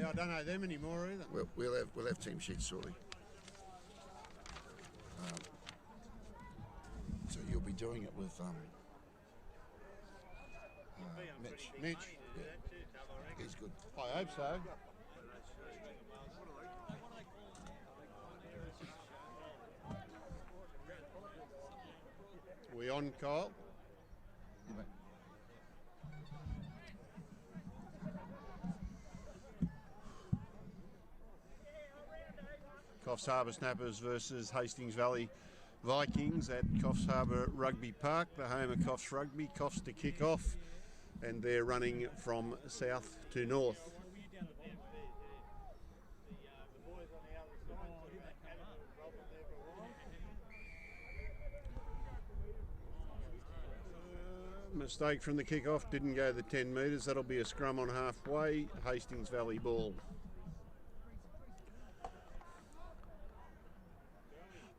Yeah, I don't know them anymore either. We'll have team sheets shortly. So you'll be doing it with Mitch. Mitch. Yeah. He's good. I hope so. We on, Kyle? Yeah, mate. Coffs Harbour Snappers versus Hastings Valley Vikings at Coffs Harbour Rugby Park, the home of Coffs Rugby. Coffs to kick off, and they're running from south to north. Mistake from the kick-off, didn't go the 10 metres. That'll be a scrum on halfway. Hastings Valley ball.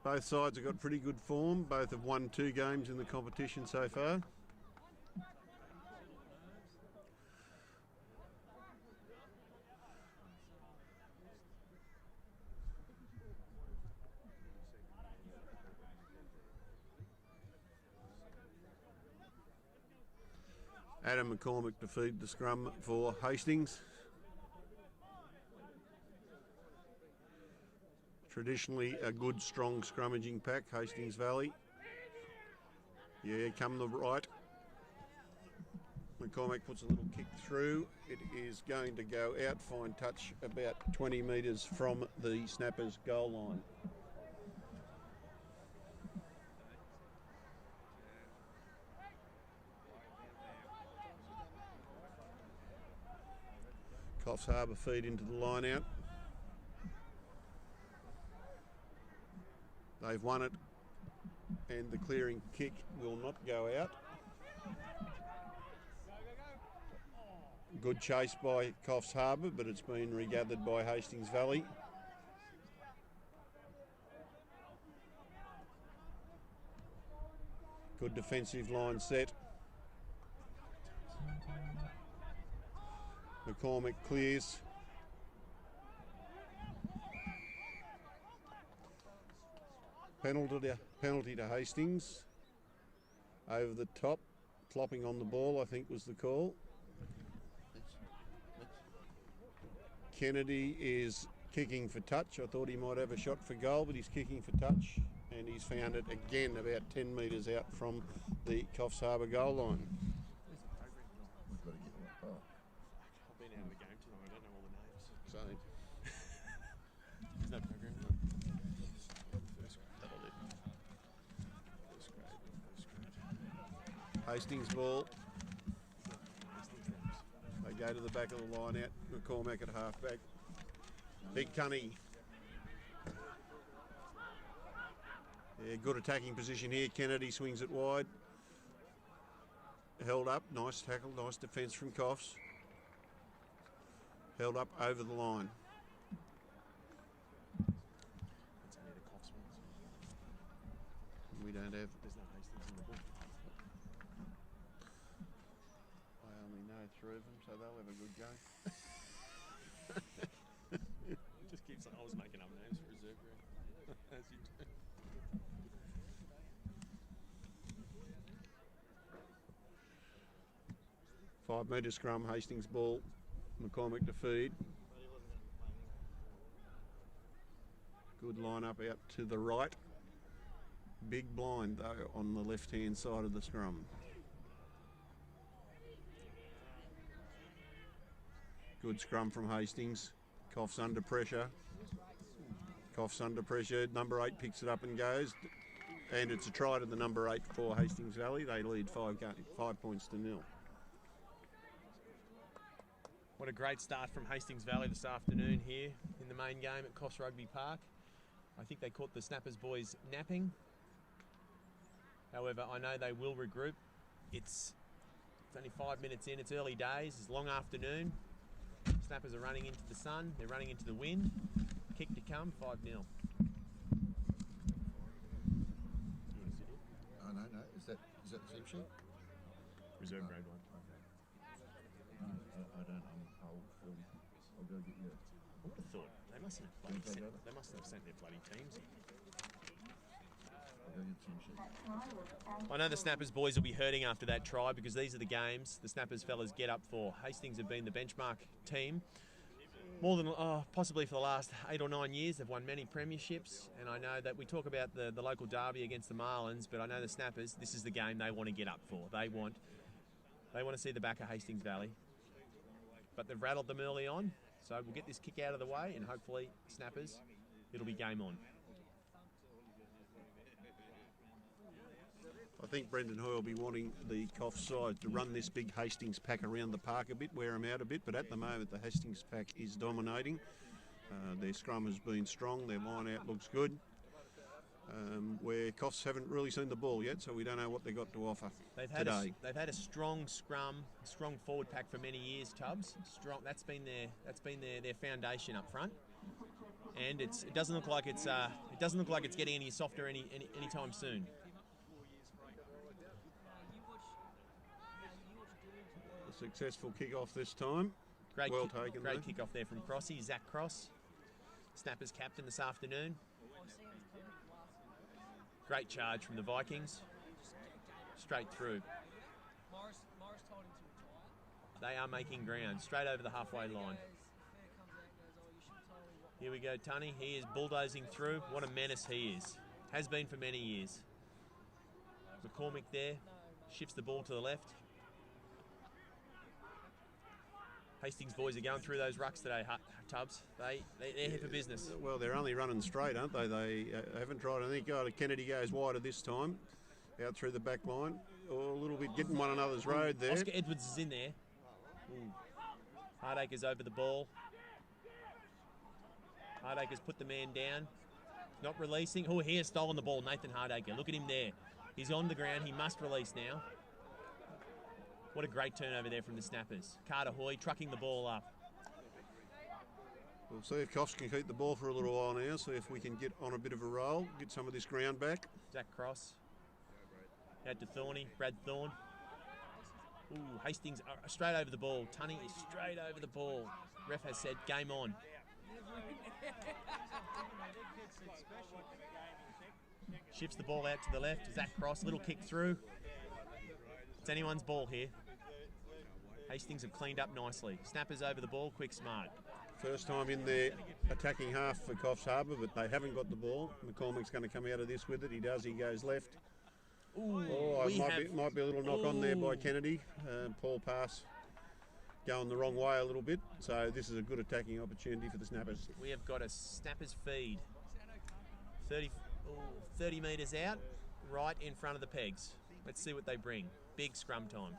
Both sides have got pretty good form. Both have won 2 games in the competition so far. Adam McCormick to feed the scrum for Hastings. Traditionally a good, strong scrummaging pack, Hastings Valley. Yeah, come the right. McCormick puts a little kick through. It is going to go out, fine touch, about 20 metres from the Snappers' goal line. Coffs Harbour feed into the line out. They've won it, and the clearing kick will not go out. Good chase by Coffs Harbour, but it's been regathered by Hastings Valley. Good defensive line set. McCormick clears. Penalty to Hastings. Over the top, plopping on the ball, I think was the call. Kennedy is kicking for touch. I thought he might have a shot for goal, but he's kicking for touch, and he's found it again about 10 metres out from the Coffs Harbour goal line. We've got to get them. Oh. I've been out of the game too long, I don't know all the names. So There's no program. that'll do. First grade. Hastings ball. They go to the back of the line out. McCormack at halfback. Big Tunny. Yeah, good attacking position here. Kennedy swings it wide. Held up. Nice tackle. Nice defence from Coffs. Held up over the line. That's only the Coffs ones. We don't have. There's no Hastings in the book. I only know 3 of them, so they'll have a good go. Just keeps on. I was making up names for reserve grade. As you do. Five-metre scrum, Hastings ball, McCormick to feed. Good line up out to the right. Big blind though on the left-hand side of the scrum. Good scrum from Hastings. Coffs under pressure. Coffs under pressure. Number 8 picks it up and goes. And it's a try to the number 8 for Hastings Valley. They lead 5 points to 0. What a great start from Hastings Valley this afternoon here in the main game at Coffs Rugby Park. I think they caught the Snappers boys napping. However, I know they will regroup. It's only 5 minutes in, it's early days, it's a long afternoon. Snappers are running into the sun, they're running into the wind. Kick to come, 5-0. Oh, no. Is that the team sheet? Reserve grade 1. I don't. I'm old film. go get you. I would have thought they mustn't have bloody sent, they mustn't have sent their bloody teams in. I'll go get the team sheet. I know the Snappers boys will be hurting after that try because these are the games the Snappers fellas get up for. Hastings have been the benchmark team more than possibly for the last 8 or 9 years. They've won many premierships, and I know that we talk about the local derby against the Marlins, but I know the Snappers, this is the game they want to get up for. They want to see the back of Hastings Valley, but they've rattled them early on, so we'll get this kick out of the way, and hopefully Snappers, it'll be game on. I think Brendan Hoy will be wanting the Coffs side to run this big Hastings pack around the park a bit, wear them out a bit, but at the moment the Hastings pack is dominating. Their scrum has been strong, their line out looks good. Where Coffs haven't really seen the ball yet, so we don't know what they've got to offer today. They've had a strong scrum, strong forward pack for many years, Tubbs. Strong. That's been their foundation up front, and it doesn't look like it's getting any softer anytime soon. A successful kick-off this time. Great taken. kick-off there from Crossy, Zach Cross, Snappers captain this afternoon. Great charge from the Vikings. Straight through. They are making ground. Straight over the halfway line. Here we go, Tunney. He is bulldozing through. What a menace he is. Has been for many years. McCormick there. Shifts the ball to the left. Hastings boys are going through those rucks today, Tubbs. They're here for business. Well, they're only running straight, aren't they? They haven't tried. I think Kennedy goes wider this time, out through the back line. Or a little bit getting one another's road there. Oscar Edwards is in there. Hardacre's over the ball. Hardacre's put the man down. Not releasing. Oh, he has stolen the ball, Nathan Hardacre. Look at him there. He's on the ground. He must release now. What a great turnover there from the Snappers. Carter Hoy trucking the ball up. We'll see if Coffs can keep the ball for a little while now, see if we can get on a bit of a roll, get some of this ground back. Zach Cross. Out to Thorny, Brad Thorne. Ooh, Hastings straight over the ball. Tunney is straight over the ball. Ref has said game on. Shifts the ball out to the left. Zach Cross, little kick through. It's anyone's ball here. Hastings have cleaned up nicely. Snappers over the ball, quick, smart. First time in their attacking half for Coffs Harbour, but they haven't got the ball. McCormick's going to come out of this with it. He does. He goes left. Ooh, might be a little knock on there by Kennedy. Paul pass going the wrong way a little bit. So this is a good attacking opportunity for the Snappers. We have got a Snappers feed. 30 metres out, right in front of the pegs. Let's see what they bring. Big scrum time.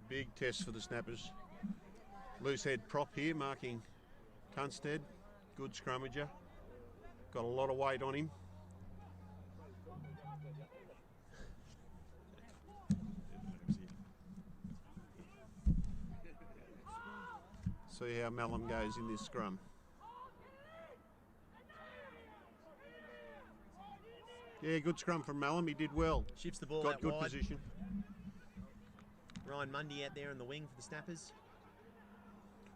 Big test for the Snappers. Loose head prop here, marking Tunstead. Good scrummager. Got a lot of weight on him. See how Malum goes in this scrum. Yeah, good scrum from Malum. He did well. Shifts the ball Got out good wide. position. Ryan Mundy out there in the wing for the Snappers.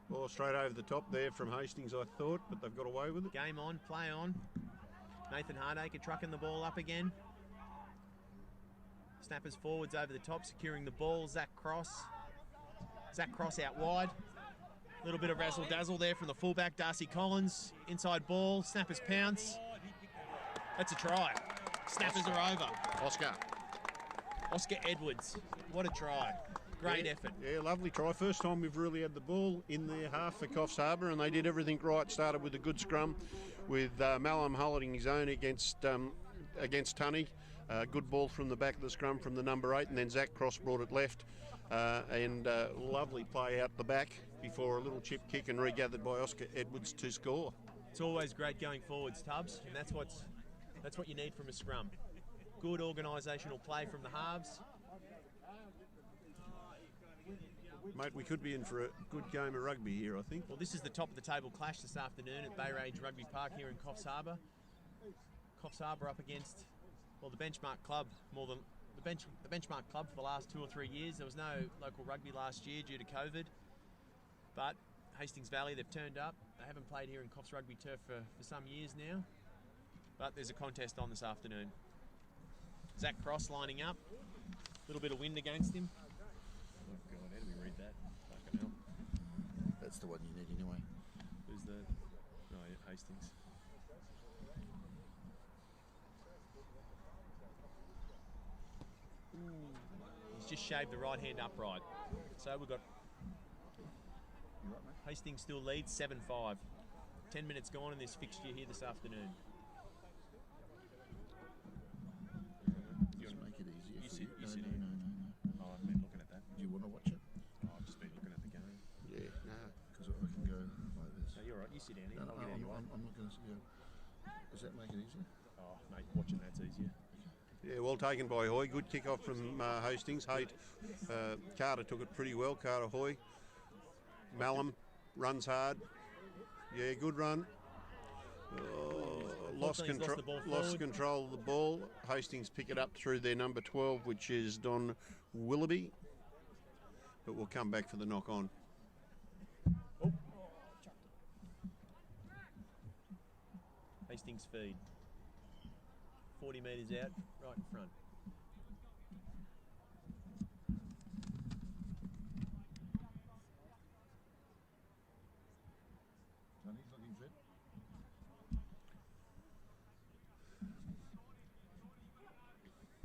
Ball straight over the top there from Hastings, I thought, but they've got away with it. Game on, play on. Nathan Hardacre trucking the ball up again. Snappers forwards over the top, securing the ball. Zach Cross out wide. A little bit of razzle-dazzle there from the fullback, Darcy Collins. Inside ball, Snappers pounce. That's a try. Snappers are over. Oscar Edwards. What a try. Great effort. Yeah, lovely try. First time we've really had the ball in their half for Coffs Harbour, and they did everything right. Started with a good scrum with Malum holding his own against Tunney. Good ball from the back of the scrum from the number 8, and then Zach Cross brought it left. And lovely play out the back before a little chip kick and regathered by Oscar Edwards to score. It's always great going forwards, Tubbs, and that's what you need from a scrum. Good organisational play from the halves. Mate, we could be in for a good game of rugby here, I think. Well, this is the top of the table clash this afternoon at Bay Range Rugby Park here in Coffs Harbour. Coffs Harbour up against, well, the benchmark club, more the benchmark club for the last 2 or 3 years. There was no local rugby last year due to COVID, but Hastings Valley, they've turned up. They haven't played here in Coffs Rugby turf for some years now, but there's a contest on this afternoon. Zach Cross lining up. A little bit of wind against him. Oh God, how do we read that? Fucking hell. That's the one you need anyway. Who's the... Oh, yeah, Hastings. He's just shaved the right hand upright. So we've got You right, mate? Hastings still leads 7-5. 10 minutes gone in this fixture here this afternoon. Just make it easier for sit- you. you No, sit no, here. no, no, no. Oh, I've been looking at that. Do you want to watch it? Oh, I've just been looking at the game. Yeah, no. Because I can go like this. No, you're right. You sit down here. No, no, I'll get out of your way. I'm not going to go. Does that make it easier? Oh, mate, watching that's easier. Yeah, well taken by Hoy. Good kick off from Hastings. Carter took it pretty well. Carter Hoy. Malum runs hard. Yeah, good run. Lost Unfortunately, he's lost the ball forward. control of the ball. Hastings pick it up through their number 12, which is Don Willoughby. But we'll come back for the knock on. Oh. Hastings feed. 40 metres out, right in front. Johnny's looking fit.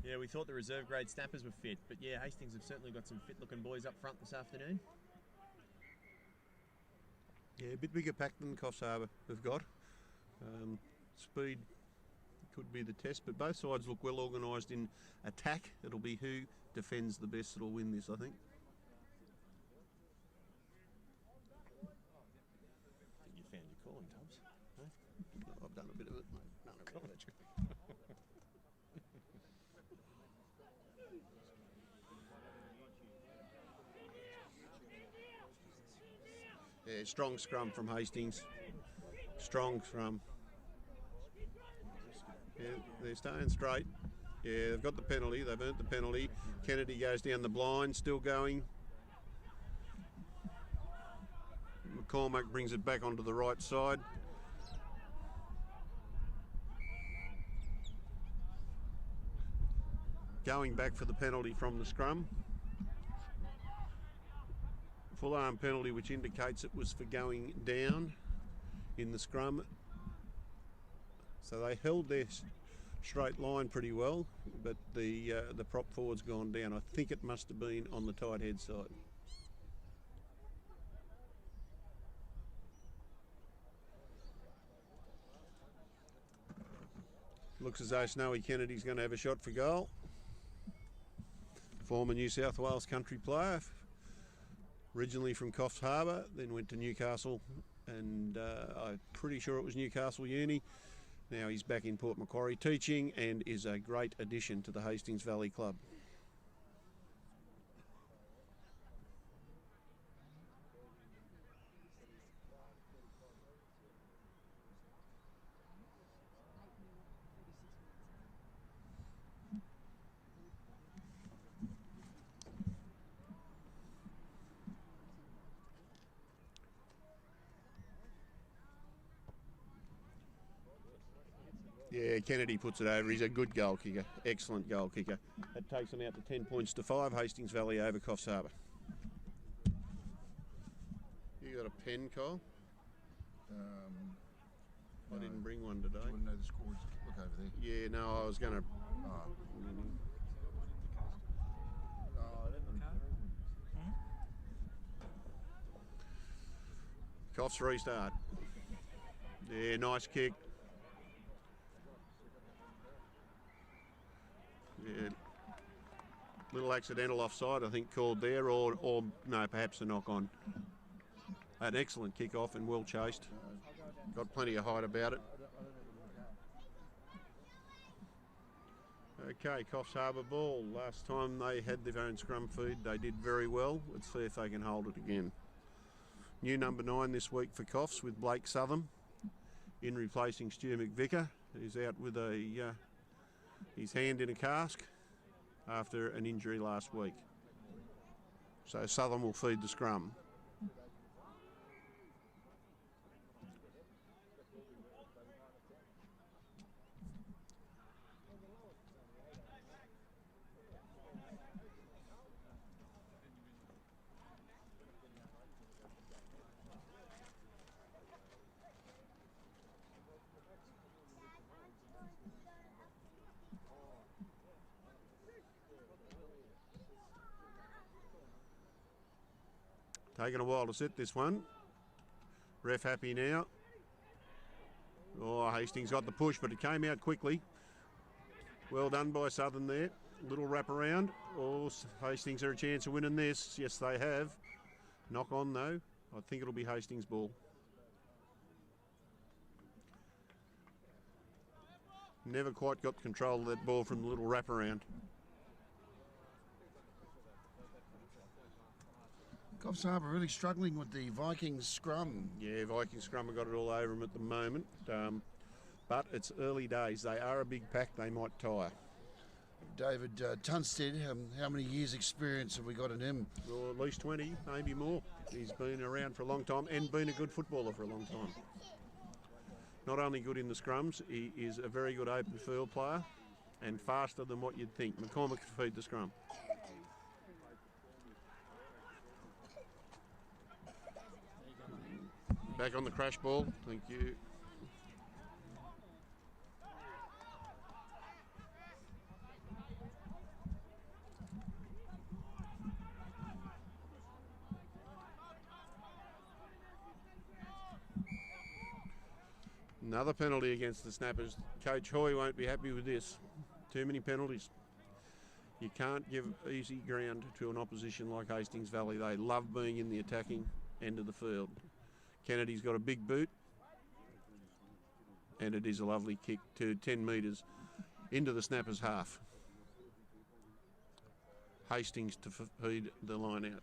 Yeah, we thought the reserve grade snappers were fit, but yeah, Hastings have certainly got some fit looking boys up front this afternoon. Yeah, a bit bigger pack than Coffs Harbour have got. Speed could be the test, but both sides look well organised in attack. It'll be who defends the best that'll win this, I think. I think you found your calling, Tubbs. Huh? I've done a bit of it, mate. Done a bit of it. Yeah, strong scrum from Hastings. Strong scrum. Yeah, they're staying straight. Yeah, they've got the penalty. They've earned the penalty. Kennedy goes down the blind, still going. McCormack brings it back onto the right side. Going back for the penalty from the scrum. Full arm penalty, which indicates it was for going down in the scrum. So they held their straight line pretty well, but the prop forward's gone down. I think it must have been on the tight head side. Looks as though Snowy Kennedy's going to have a shot for goal. Former New South Wales country player, originally from Coffs Harbour, then went to Newcastle, and I'm pretty sure it was Newcastle Uni. Now he's back in Port Macquarie teaching and is a great addition to the Hastings Valley Club. Yeah, Kennedy puts it over. He's a good goal kicker. Excellent goal kicker. That takes them out to 10 points to 5. Hastings Valley over Coffs Harbour. You got a pen, Kyle? I didn't bring one today. Do you want to know the scores? Look over there. Yeah, no, I was going to... Oh. Coffs restart. Yeah, nice kick. Yeah, little accidental offside, I think, called there, or no, perhaps a knock on. An excellent kick off and well chased. Got plenty of height about it. Okay, Coffs Harbour ball. Last time they had their own scrum feed, they did very well. Let's see if they can hold it again. New number 9 this week for Coffs with Blake Southam in replacing Stu McVicker, who's out with his hand in a cask. after an injury last week. So Southern will feed the scrum. Taking a while to set this one. Ref happy now. Oh, Hastings got the push, but it came out quickly. Well done by Southern there. Little wrap around. Oh, Hastings are a chance of winning this. Yes, they have. Knock on though. I think it'll be Hastings' ball. Never quite got control of that ball from the little wrap around. Coffs Harbour really struggling with the Vikings scrum. Yeah, Vikings scrum have got it all over them at the moment. But it's early days. They are a big pack. They might tire. David Tunstead, how many years' experience have we got in him? Well, at least 20, maybe more. He's been around for a long time and been a good footballer for a long time. Not only good in the scrums, he is a very good open field player and faster than what you'd think. McCormick could feed the scrum. Back on the crash ball, thank you. Another penalty against the Snappers. Coach Hoy won't be happy with this. Too many penalties. You can't give easy ground to an opposition like Hastings Valley. They love being in the attacking end of the field. Kennedy's got a big boot, and it is a lovely kick to 10 metres into the Snappers' half. Hastings to feed the line out.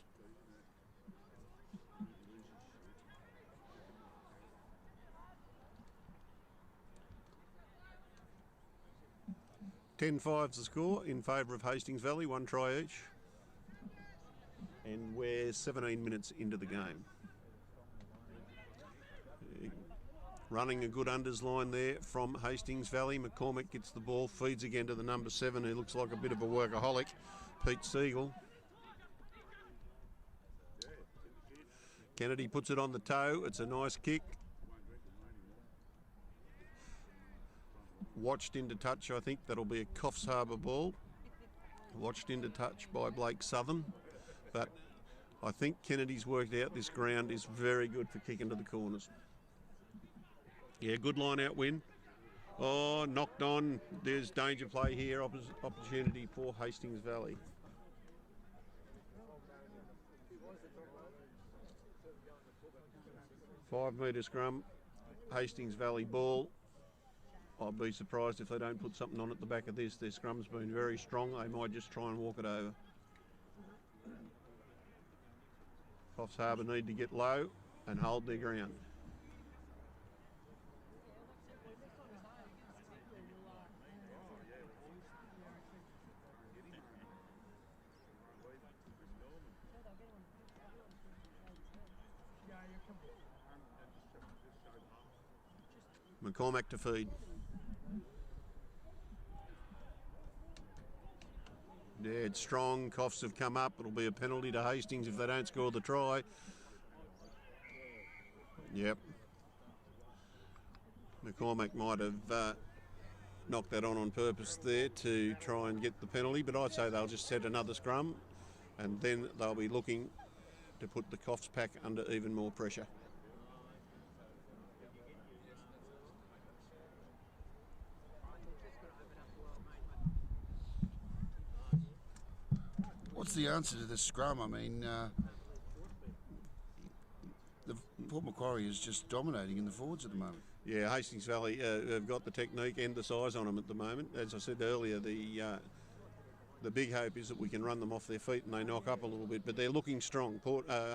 (10-5's the score in favour of Hastings Valley, 1 try each. And we're 17 minutes into the game. Running a good unders line there from Hastings Valley. McCormick gets the ball, feeds again to the number 7, who looks like a bit of a workaholic, Pete Siegel. Kennedy puts it on the toe. It's a nice kick. Watched into touch, I think that'll be a Coffs Harbour ball. Watched into touch by Blake Southern. But I think Kennedy's worked out this ground is very good for kicking to the corners. Yeah, good line out win. Oh, knocked on. There's danger play here. Opportunity for Hastings Valley. $5 scrum. Hastings Valley ball. I'll be surprised if they don't put something on at the back of this. Their scrum's been very strong. They might just try and walk it over. Coffs Harbour need to get low and hold their ground. McCormack to feed. Yeah, it's strong. Coffs have come up. It'll be a penalty to Hastings if they don't score the try. Yep. McCormack might have knocked that on purpose there to try and get the penalty, but I'd say they'll just set another scrum and then they'll be looking to put the Coffs pack under even more pressure. What's the answer to this scrum? I mean, the Port Macquarie is just dominating in the forwards at the moment. Yeah, Hastings Valley have got the technique and the size on them at the moment. As I said earlier, the big hope is that we can run them off their feet and they knock up a little bit, but they're looking strong.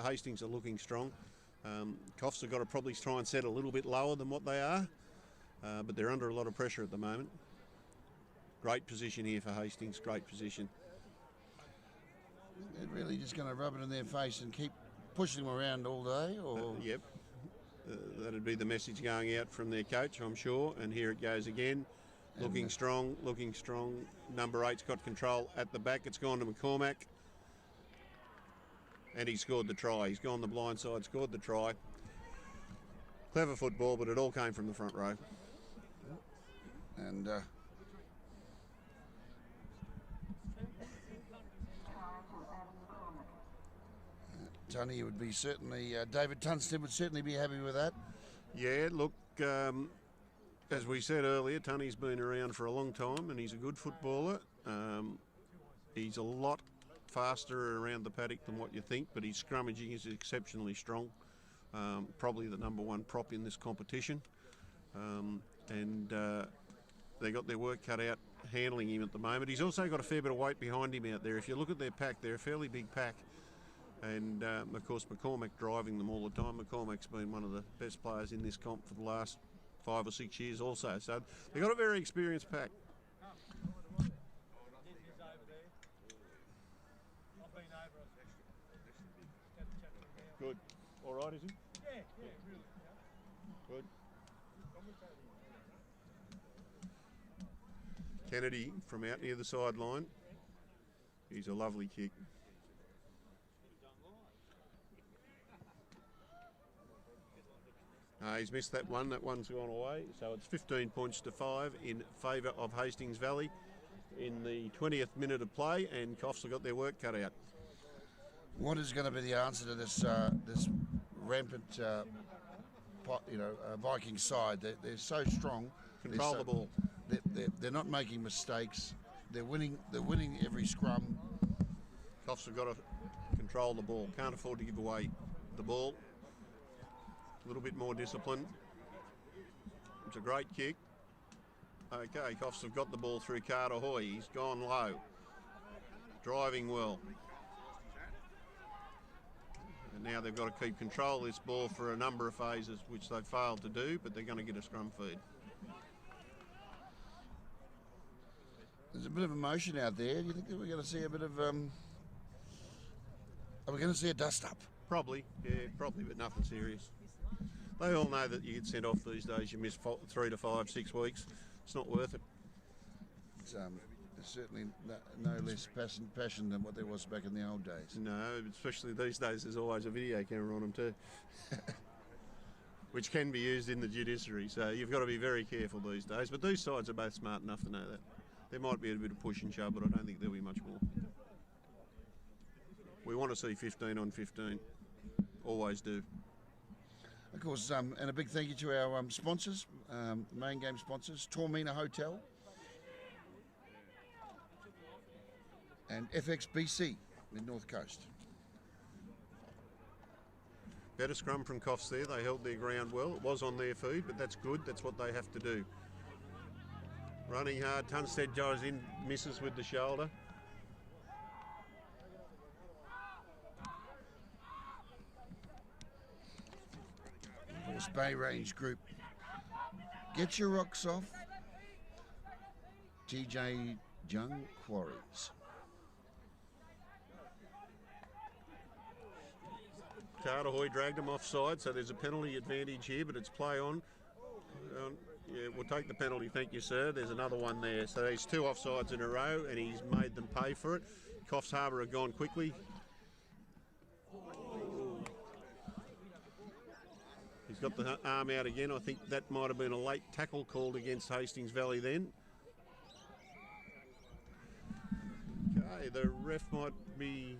Hastings are looking strong. Coffs have got to probably try and set a little bit lower than what they are, but they're under a lot of pressure at the moment. Great position here for Hastings, great position. they're really just going to rub it in their face and keep pushing them around all day, or Yep. That'd be the message going out from their coach, I'm sure. And here it goes again. Looking strong, looking strong. Number 8's got control at the back. It's gone to McCormack. And he scored the try. He's gone the blind side, scored the try. Clever football, but it all came from the front row. and Tony would be certainly, David Tunstead would certainly be happy with that. Yeah, look, as we said earlier, Tunney's been around for a long time and he's a good footballer. He's a lot faster around the paddock than what you think, but his scrummaging is exceptionally strong. Probably the number 1 prop in this competition. They got their work cut out handling him at the moment. He's also got a fair bit of weight behind him out there. If you look at their pack, they're a fairly big pack. And of course McCormack driving them all the time. McCormack's been one of the best players in this comp for the last 5 or 6 years also. So they've got a very experienced pack. Good. All right, is he? Yeah. Good. Kennedy from out near the sideline. He's a lovely kick. He's missed that one. That one's gone away. So it's 15 points to 5 in favour of Hastings Valley in the 20th minute of play, and Coffs have got their work cut out. What is going to be the answer to this this rampant, Viking side? They're so strong. Control the ball. They're not making mistakes. They're winning. They're winning every scrum. Coffs have got to control the ball. Can't afford to give away the ball. A little bit more discipline. It's a great kick. Okay, Coffs have got the ball through Carter Hoy. He's gone low. Driving well. And now they've got to keep control of this ball for a number of phases, which they've failed to do, but they're going to get a scrum feed. There's a bit of emotion out there. Do you think that we're going to see a bit of... Are we going to see a dust-up? Probably, yeah, probably, but nothing serious. They all know that you get sent off these days. You miss 3 to 5, 6 weeks. It's not worth it. It's certainly no less passion than what there was back in the old days. No, especially these days, there's always a video camera on them too, which can be used in the judiciary. So you've got to be very careful these days. But these sides are both smart enough to know that. There might be a bit of push and shove, but I don't think there'll be much more. We want to see 15 on 15. Always do. Of course, and a big thank you to our sponsors, main game sponsors, Tormina Hotel and FXBC in North Coast. Better scrum from Coffs there. They held their ground well. It was on their feet, but that's good. That's what they have to do. Running hard. Tunstead goes in, misses with the shoulder. Bay Range Group. Get your rocks off. TJ Jung Quarries. Carter Hoy dragged him offside, so there's a penalty advantage here, but it's play on. Yeah, we'll take the penalty, thank you, sir. There's another one there. So there's 2 offsides in a row, and he's made them pay for it. Coffs Harbour have gone quickly. He's got the arm out again. I think that might have been a late tackle called against Hastings Valley then. Okay, the ref might be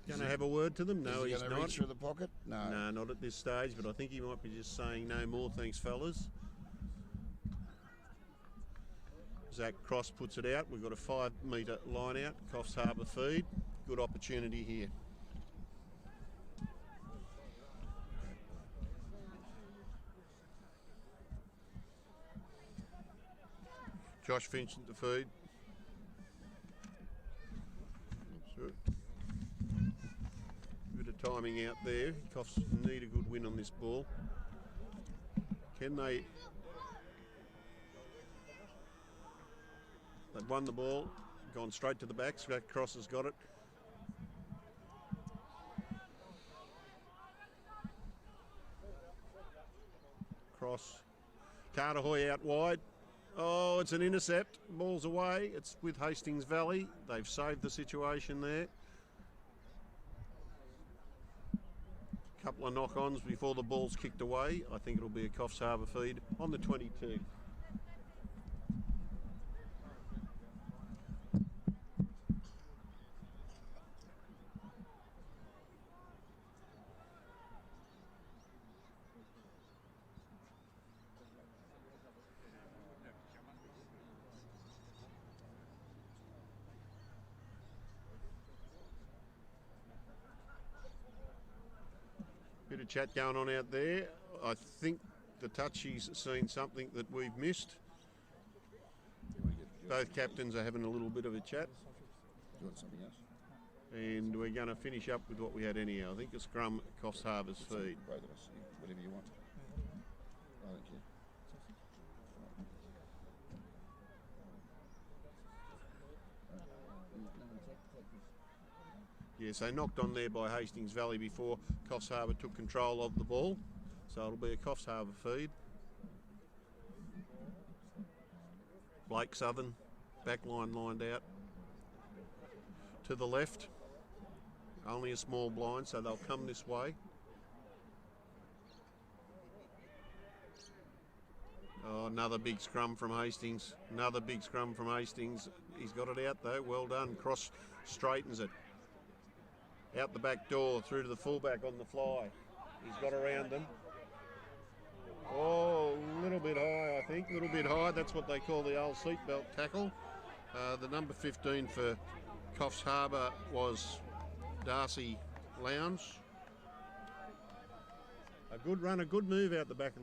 going to have a word to them. No, he's not. Reach through the pocket? No. No, not at this stage, but I think he might be just saying no more, thanks, fellas. Zach Cross puts it out. We've got a 5-metre line out. Coffs Harbour feed. Good opportunity here. Josh Finch at the feed. Bit of timing out there. Coffs need a good win on this ball. Can they? They've won the ball, gone straight to the back. Scott Cross has got it. cross. Carter Hoy out wide. Oh, it's an intercept. Ball's away. It's with Hastings Valley. They've saved the situation there. Couple of knock-ons before the ball's kicked away. I think it'll be a Coffs Harbour feed on the 22. Bit of chat going on out there. I think the touchy's seen something that we've missed. Both captains are having a little bit of a chat. You want something else? And we're going to finish up with what we had anyhow. I think a scrum at Coffs Harbour's feed. Both of us, whatever you want. I don't care. Yes, they knocked on there by Hastings Valley before Coffs Harbour took control of the ball. So it'll be a Coffs Harbour feed. Blake Southern, back line lined out. To the left. Only a small blind, so they'll come this way. Oh, another big scrum from Hastings. Another big scrum from Hastings. He's got it out though. Well done. Cross straightens it. Out the back door, through to the fullback on the fly. He's got around them. Oh, a little bit high, I think. A little bit high. That's what they call the old seatbelt tackle. The number 15 for Coffs Harbour was Darcy Lowndes. A good run, a good move out the back of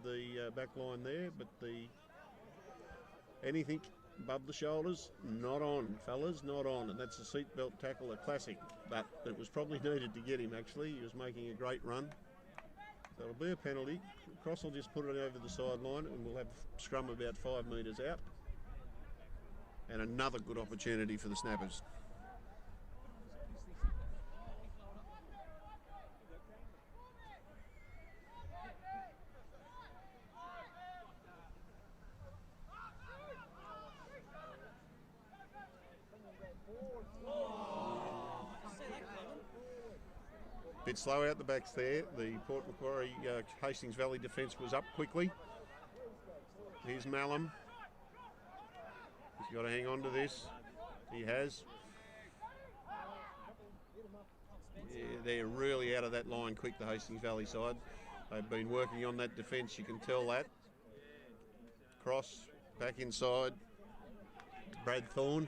the back line there, but anything above the shoulders, not on, fellas, not on. And that's a seatbelt tackle, a classic. But it was probably needed to get him, actually. He was making a great run. So it'll be a penalty. Cross will just put it over the sideline and we'll have scrum about 5 metres out. And another good opportunity for the Snappers. Bit slow out the backs there. The Port Macquarie Hastings Valley defence was up quickly. Here's Mallam. He's got to hang on to this. He has. Yeah, they're really out of that line quick, the Hastings Valley side. They've been working on that defence, you can tell that. Cross, back inside. Brad Thorne.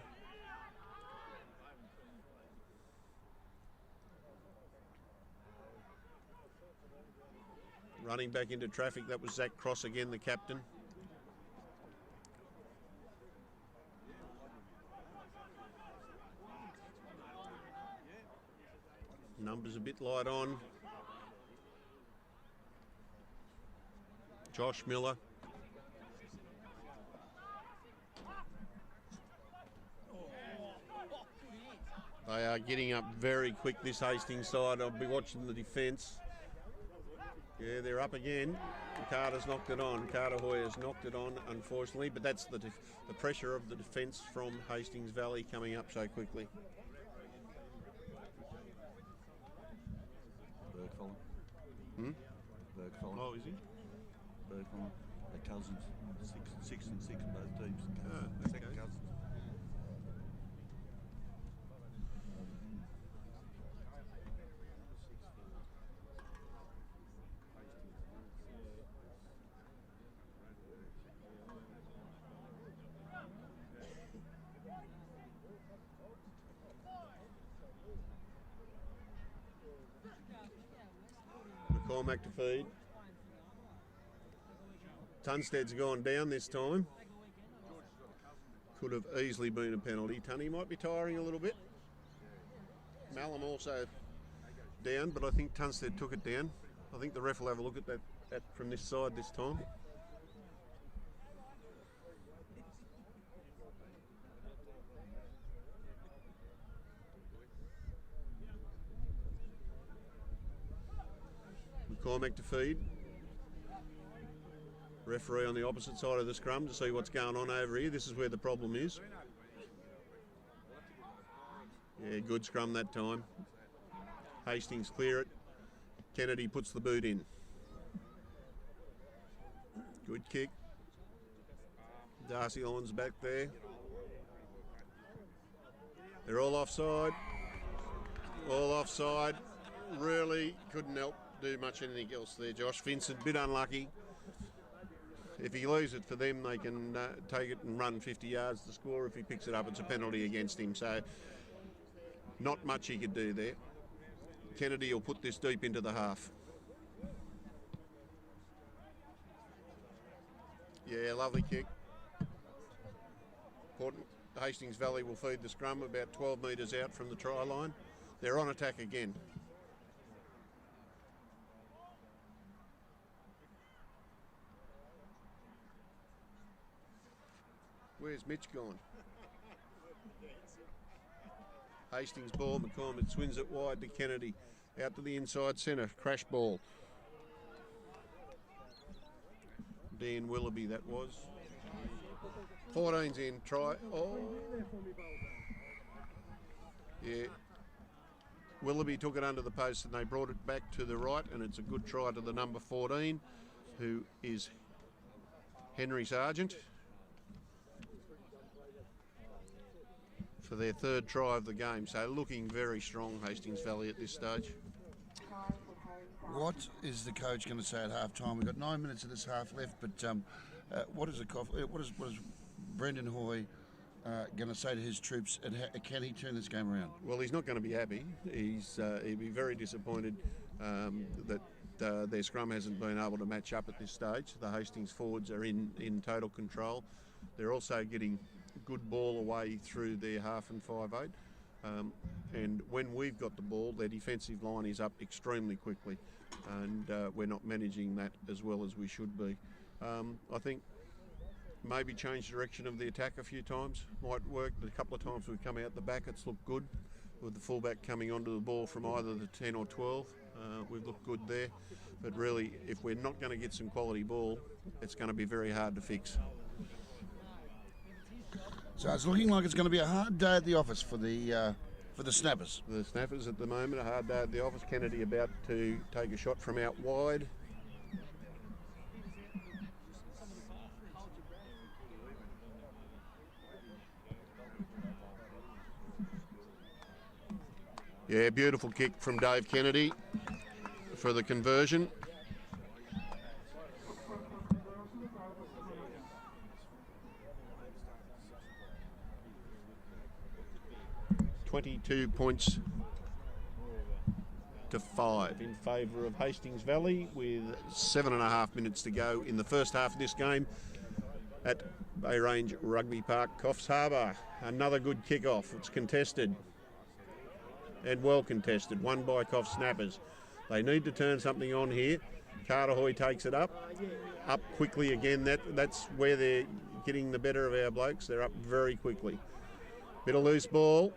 Running back into traffic, that was Zach Cross again, the captain. Numbers a bit light on. Josh Miller. They are getting up very quick, this Hastings side. I'll be watching the defence. Yeah, they're up again. Carter's knocked it on. Carter Hoyer's knocked it on, unfortunately, but that's the pressure of the defence from Hastings Valley coming up so quickly. Berg Fallon. Berg Fallon. Oh, is he? Berg Fallon. They're cousins. 6 and 6 both teams. Okay. Second cousins. McCormack to feed. Tunstead's gone down this time. Could have easily been a penalty. Tunny might be tiring a little bit. Mallam also down, but I think Tunstead took it down. I think the ref will have a look at that from this side this time. McCormack to feed. Referee on the opposite side of the scrum to see what's going on over here. This is where the problem is. Yeah, good scrum that time. Hastings clear it. Kennedy puts the boot in. Good kick. Darcy Lyons back there. They're all offside. All offside. Really couldn't help do much anything else there, Josh. Vincent, bit unlucky. If he leaves it for them, they can take it and run 50 yards to score. If he picks it up, it's a penalty against him. So not much he could do there. Kennedy will put this deep into the half. Yeah, lovely kick. Hastings Valley will feed the scrum about 12 metres out from the try line. They're on attack again. Where's Mitch gone? Hastings ball, McCormick swings it wide to Kennedy. Out to the inside centre, crash ball. Dan Willoughby that was. 14's in, try. Oh. Yeah. Willoughby took it under the post and they brought it back to the right, and it's a good try to the number 14, who is Henry Sargent, for their third try of the game. So looking very strong, Hastings Valley at this stage. What is the coach going to say at half time? We've got 9 minutes of this half left, but what is Brendan Hoy going to say to his troops, and can he turn this game around? Well, he's not going to be happy. He'll be very disappointed that their scrum hasn't been able to match up at this stage. The Hastings forwards are in total control. They're also getting good ball away through their half and 5/8. And when we've got the ball, their defensive line is up extremely quickly, and we're not managing that as well as we should be. I think maybe change direction of the attack a few times might work. A couple of times we've come out the back, it's looked good with the fullback coming onto the ball from either the 10 or 12. We've looked good there, but really if we're not going to get some quality ball, it's going to be very hard to fix. So it's looking like it's going to be a hard day at the office for the Snappers. The Snappers at the moment, a hard day at the office. Kennedy about to take a shot from out wide. Yeah, beautiful kick from Dave Kennedy for the conversion. $22 points to 5 in favour of Hastings Valley, with 7.5 minutes to go in the first half of this game at Bay Range Rugby Park, Coffs Harbour. Another good kick-off. It's contested and well contested, won by Coffs Snappers. They need to turn something on here. Carter Hoy takes it up quickly again. That's where they're getting the better of our blokes. They're up very quickly. Bit of loose ball.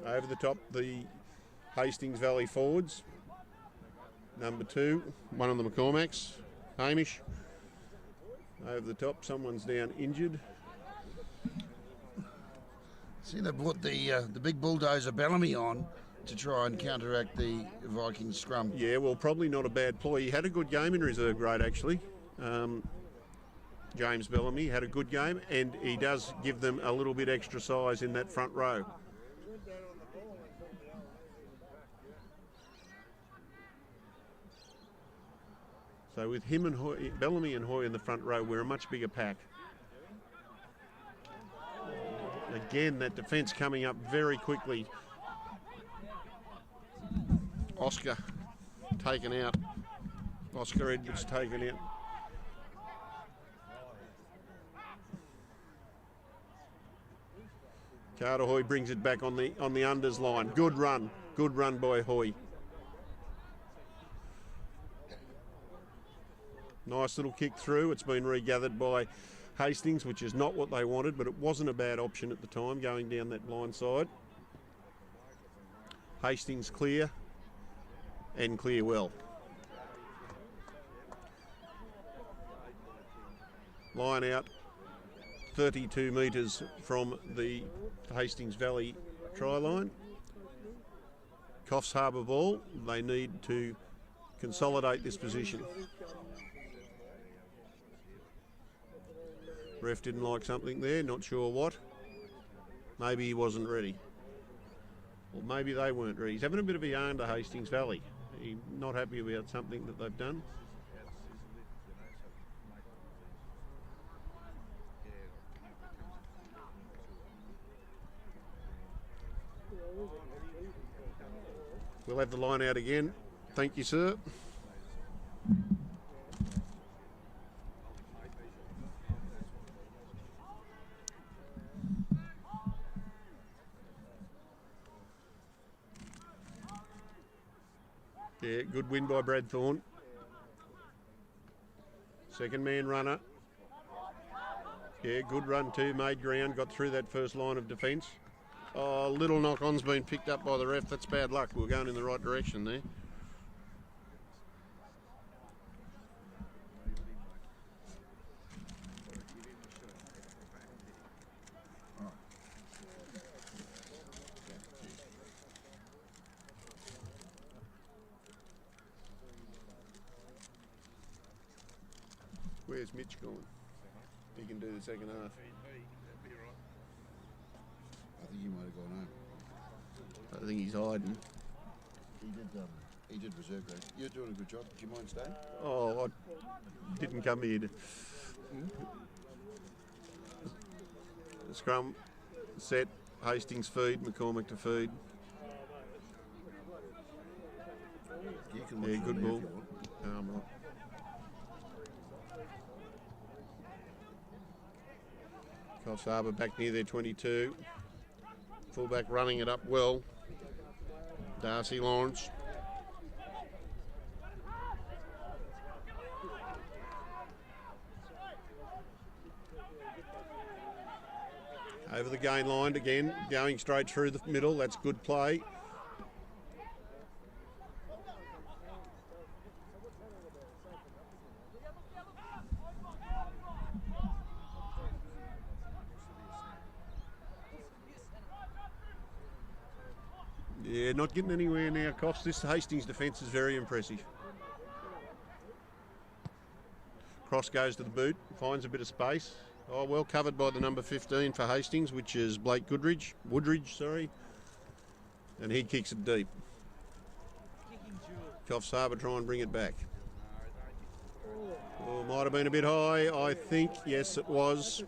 Over the top, the Hastings Valley forwards. Number 2, one of the McCormacks, Hamish. Over the top, someone's down injured. See, they brought the big bulldozer Bellamy on to try and counteract the Vikings scrum. Yeah, well, probably not a bad ploy. He had a good game in reserve grade, actually. James Bellamy had a good game, and he does give them a little bit extra size in that front row. So with him and Hoy, Bellamy and Hoy in the front row, we're a much bigger pack. Again, that defence coming up very quickly. Oscar taken out. Oscar Edwards taken out. Carter Hoy brings it back on the unders line. Good run by Hoy. Nice little kick through. It's been regathered by Hastings, which is not what they wanted, but it wasn't a bad option at the time, going down that blind side. Hastings clear. and clear well. Line out 32 metres from the Hastings Valley try line. Coffs Harbour ball. They need to consolidate this position. Ref didn't like something there, not sure what. Maybe he wasn't ready. Or maybe they weren't ready. He's having a bit of a yarn to Hastings Valley. He's not happy about something that they've done. We'll have the line out again. Thank you, sir. Yeah, good win by Brad Thorne. Second man runner. Yeah, good run too, made ground, got through that first line of defence. Oh, little knock-on's been picked up by the ref. That's bad luck. We're going in the right direction there. Where's Mitch gone? He can do the second half. I think he might have gone home. I think he's hiding. He did reserve grade. You're doing a good job. Do you mind staying? Oh, I didn't come here to... Scrum, set, Hastings feed, McCormick to feed. You can watch Yeah, it good there ball. if you want. No, I'm not. Coffs Harbour back near their 22. Fullback running it up well. Darcy Lawrence. Over the gain line again, going straight through the middle. That's good play. Yeah, not getting anywhere now, Coffs. This Hastings defence is very impressive. Cross goes to the boot, finds a bit of space. Oh, well covered by the number 15 for Hastings, which is Blake Woodridge, sorry. And he kicks it deep. Coffs Harbour try and bring it back. Oh, might have been a bit high, I think. Yes, it was.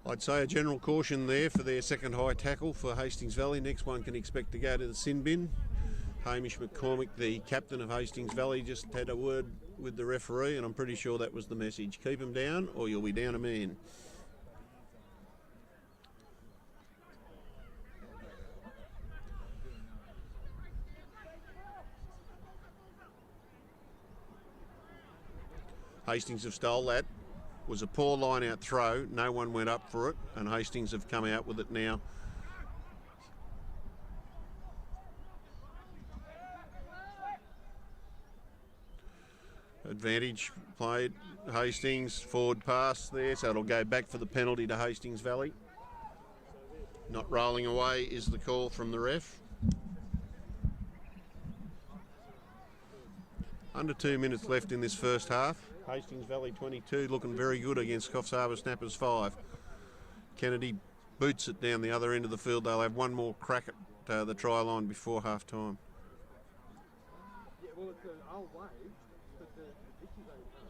I'd say a general caution there for their second high tackle for Hastings Valley. Next one can expect to go to the sin bin. Hamish McCormick, the captain of Hastings Valley, just had a word with the referee, and I'm pretty sure that was the message. Keep him down or you'll be down a man. Hastings have stole that. Was a poor line out throw, no one went up for it, and Hastings have come out with it now. Advantage played, Hastings, forward pass there, so it'll go back for the penalty to Hastings Valley. Not rolling away is the call from the ref. Under 2 minutes left in this first half. Hastings Valley 22 looking very good against Coffs Harbour Snappers 5. Kennedy boots it down the other end of the field. They'll have one more crack at the try line before half time. Yeah, well, it's an old way, but the pitches ain't done.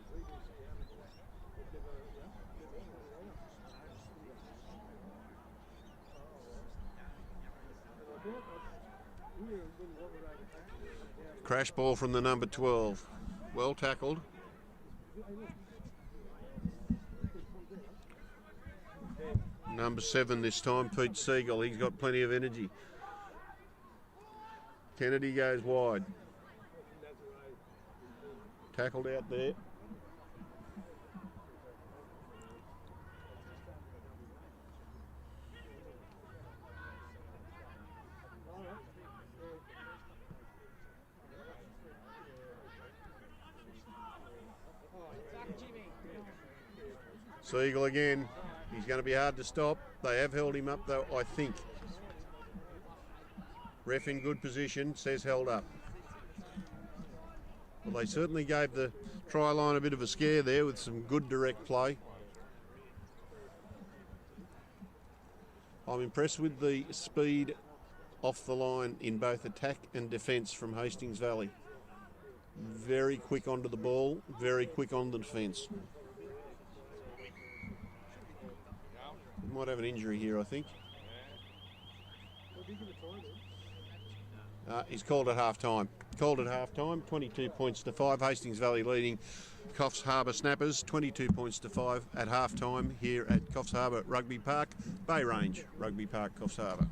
Crash ball from the number 12. Well tackled. Number 7 this time, Pete Siegel. He's got plenty of energy. Kennedy goes wide. Tackled out there. Siegel again. He's going to be hard to stop. They have held him up though, I think. Ref in good position, says held up. Well, they certainly gave the try line a bit of a scare there with some good direct play. I'm impressed with the speed off the line in both attack and defence from Hastings Valley. Very quick onto the ball, very quick on the defence. Might have an injury here, I think. He's called at half time. Called at half time, 22 points to 5. Hastings Valley leading Coffs Harbour Snappers, 22 points to 5 at half time here at Coffs Harbour Rugby Park, Bay Range Rugby Park, Coffs Harbour.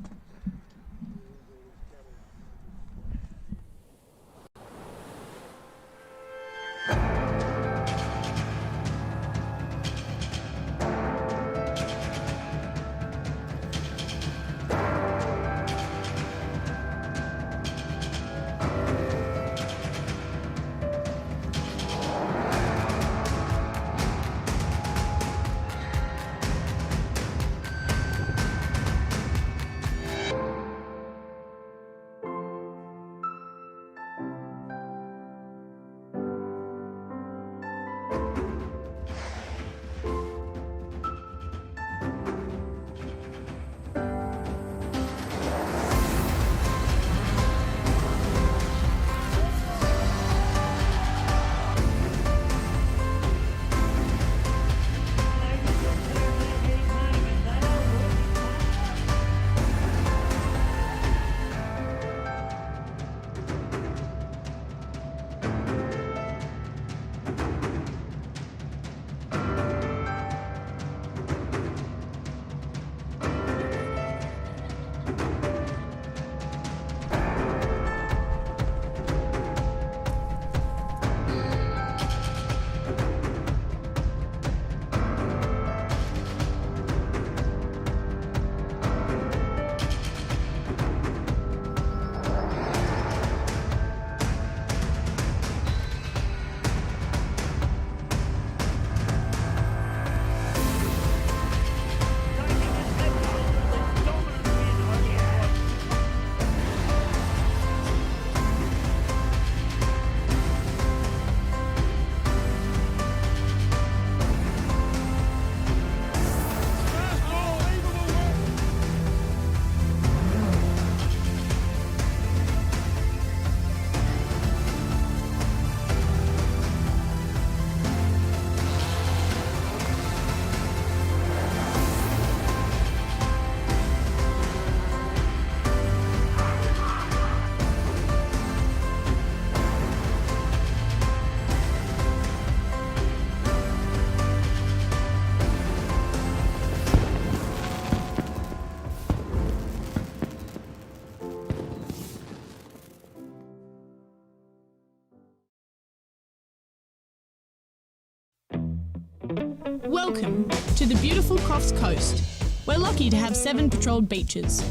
Welcome to the beautiful Coffs Coast. We're lucky to have 7 patrolled beaches,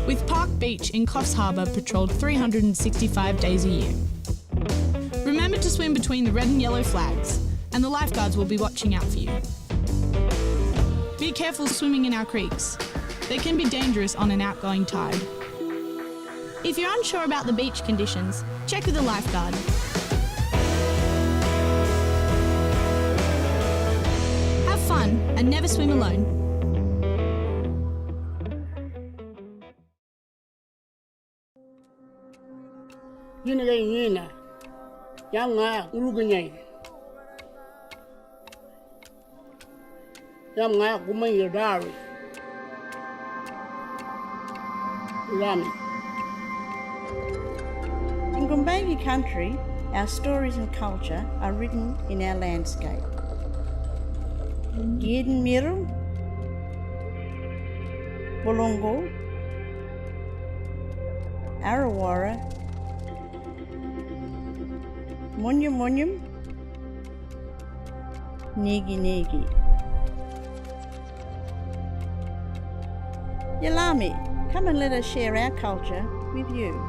with Park Beach in Coffs Harbour patrolled 365 days a year. Remember to swim between the red and yellow flags, and the lifeguards will be watching out for you. Be careful swimming in our creeks. They can be dangerous on an outgoing tide. If you're unsure about the beach conditions, check with a lifeguard. Have fun and never swim alone. Yina Yanga Uruguay Yanga Gumayadari Rami. In Gumbayi country, our stories and culture are written in our landscape. Giden Miru, Bolongo, Arawara, Munyum munyum, nigi nigi. Yalami, come and let us share our culture with you.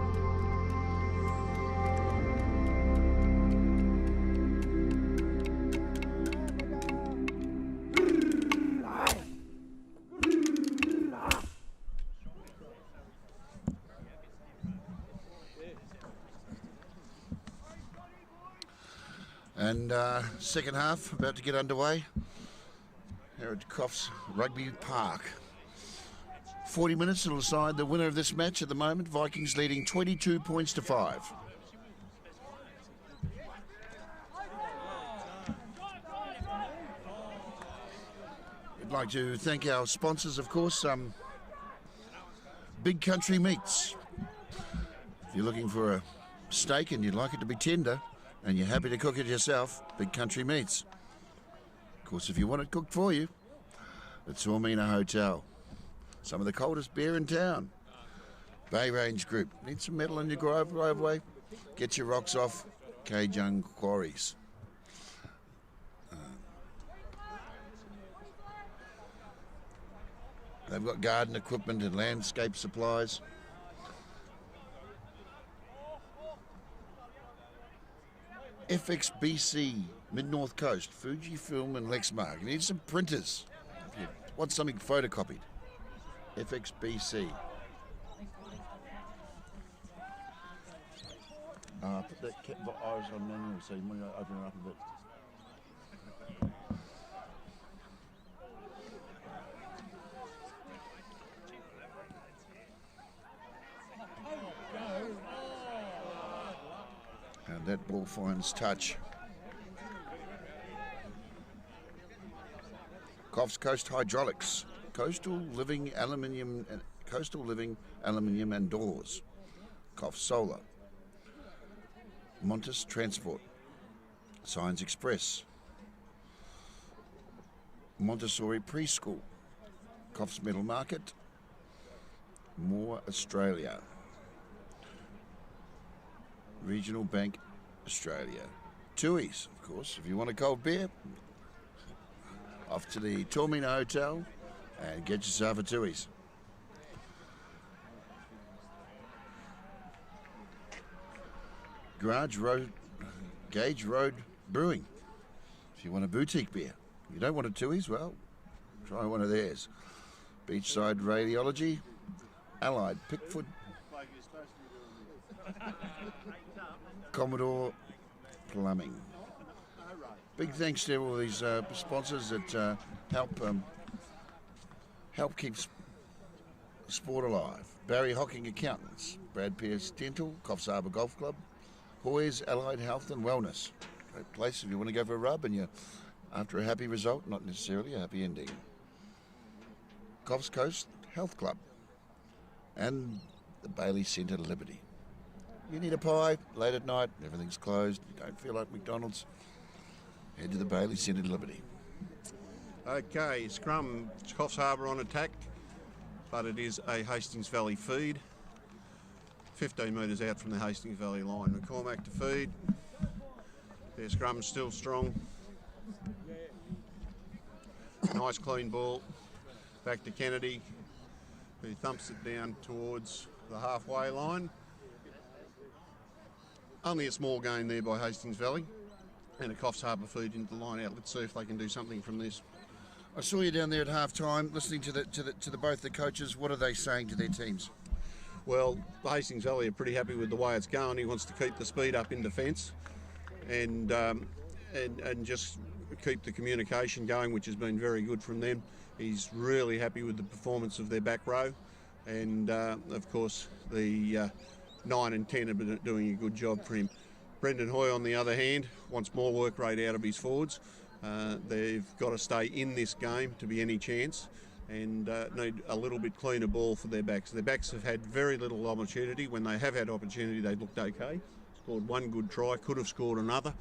And second half about to get underway here at Coffs Rugby Park. 40 minutes will decide the winner of this match at the moment. Vikings leading 22 points to 5. We'd like to thank our sponsors, of course, Big Country Meats. If you're looking for a steak and you'd like it to be tender and you're happy to cook it yourself, Big Country Meats. Of course, if you want it cooked for you, the Tormina Hotel. Some of the coldest beer in town. Bay Range Group. Need some metal in your driveway? Get your rocks off Kajung Quarries. They've got garden equipment and landscape supplies. FXBC, Mid-North Coast, Fujifilm and Lexmark. You need some printers. If you want something photocopied. FXBC. Put that iris on manual so you might open it up a bit. And that ball finds touch. Coffs Coast Hydraulics, Coastal Living Aluminium and Doors, Coffs Solar, Montes Transport, Science Express, Montessori Preschool, Coffs Metal Market, More Australia, Regional Bank Australia, Tui's, of course, if you want a cold beer, off to the Tormina Hotel and get yourself a Tui's. Gage Road Brewing. If you want a boutique beer, you don't want a Tui's, well, try one of theirs. Beachside Radiology, Allied Pickford, Commodore Plumbing. Big thanks to all these sponsors that help keep sport alive. Barry Hocking Accountants, Brad Pierce Dental, Coffs Harbour Golf Club, Hoy's Allied Health and Wellness. Great place if you want to go for a rub and you're after a happy result, not necessarily a happy ending. Coffs Coast Health Club and the Bailey Centre Liberty. You need a pie late at night, everything's closed, you don't feel like McDonald's, head to the Bailey Centre Liberty. Okay, scrum, Coffs Harbour on attack, but it is a Hastings Valley feed. 15 metres out from the Hastings Valley line. McCormack to feed. Their scrum's still strong. Nice clean ball. Back to Kennedy, who thumps it down towards the halfway line. Only a small gain there by Hastings Valley. And a Coffs Harbour feed into the line out. Let's see if they can do something from this. I saw you down there at half time listening to both the coaches. What are they saying to their teams? Well, the Hastings Valley are pretty happy with the way it's going. He wants to keep the speed up in defence and just keep the communication going, which has been very good from them. He's really happy with the performance of their back row, and of course the 9 and 10 have been doing a good job for him. Brendan Hoy, on the other hand, wants more work rate out of his forwards. They've got to stay in this game to be any chance, and need a little bit cleaner ball for their backs. Their backs have had very little opportunity. When they have had opportunity, they looked okay. Scored one good try, could have scored another.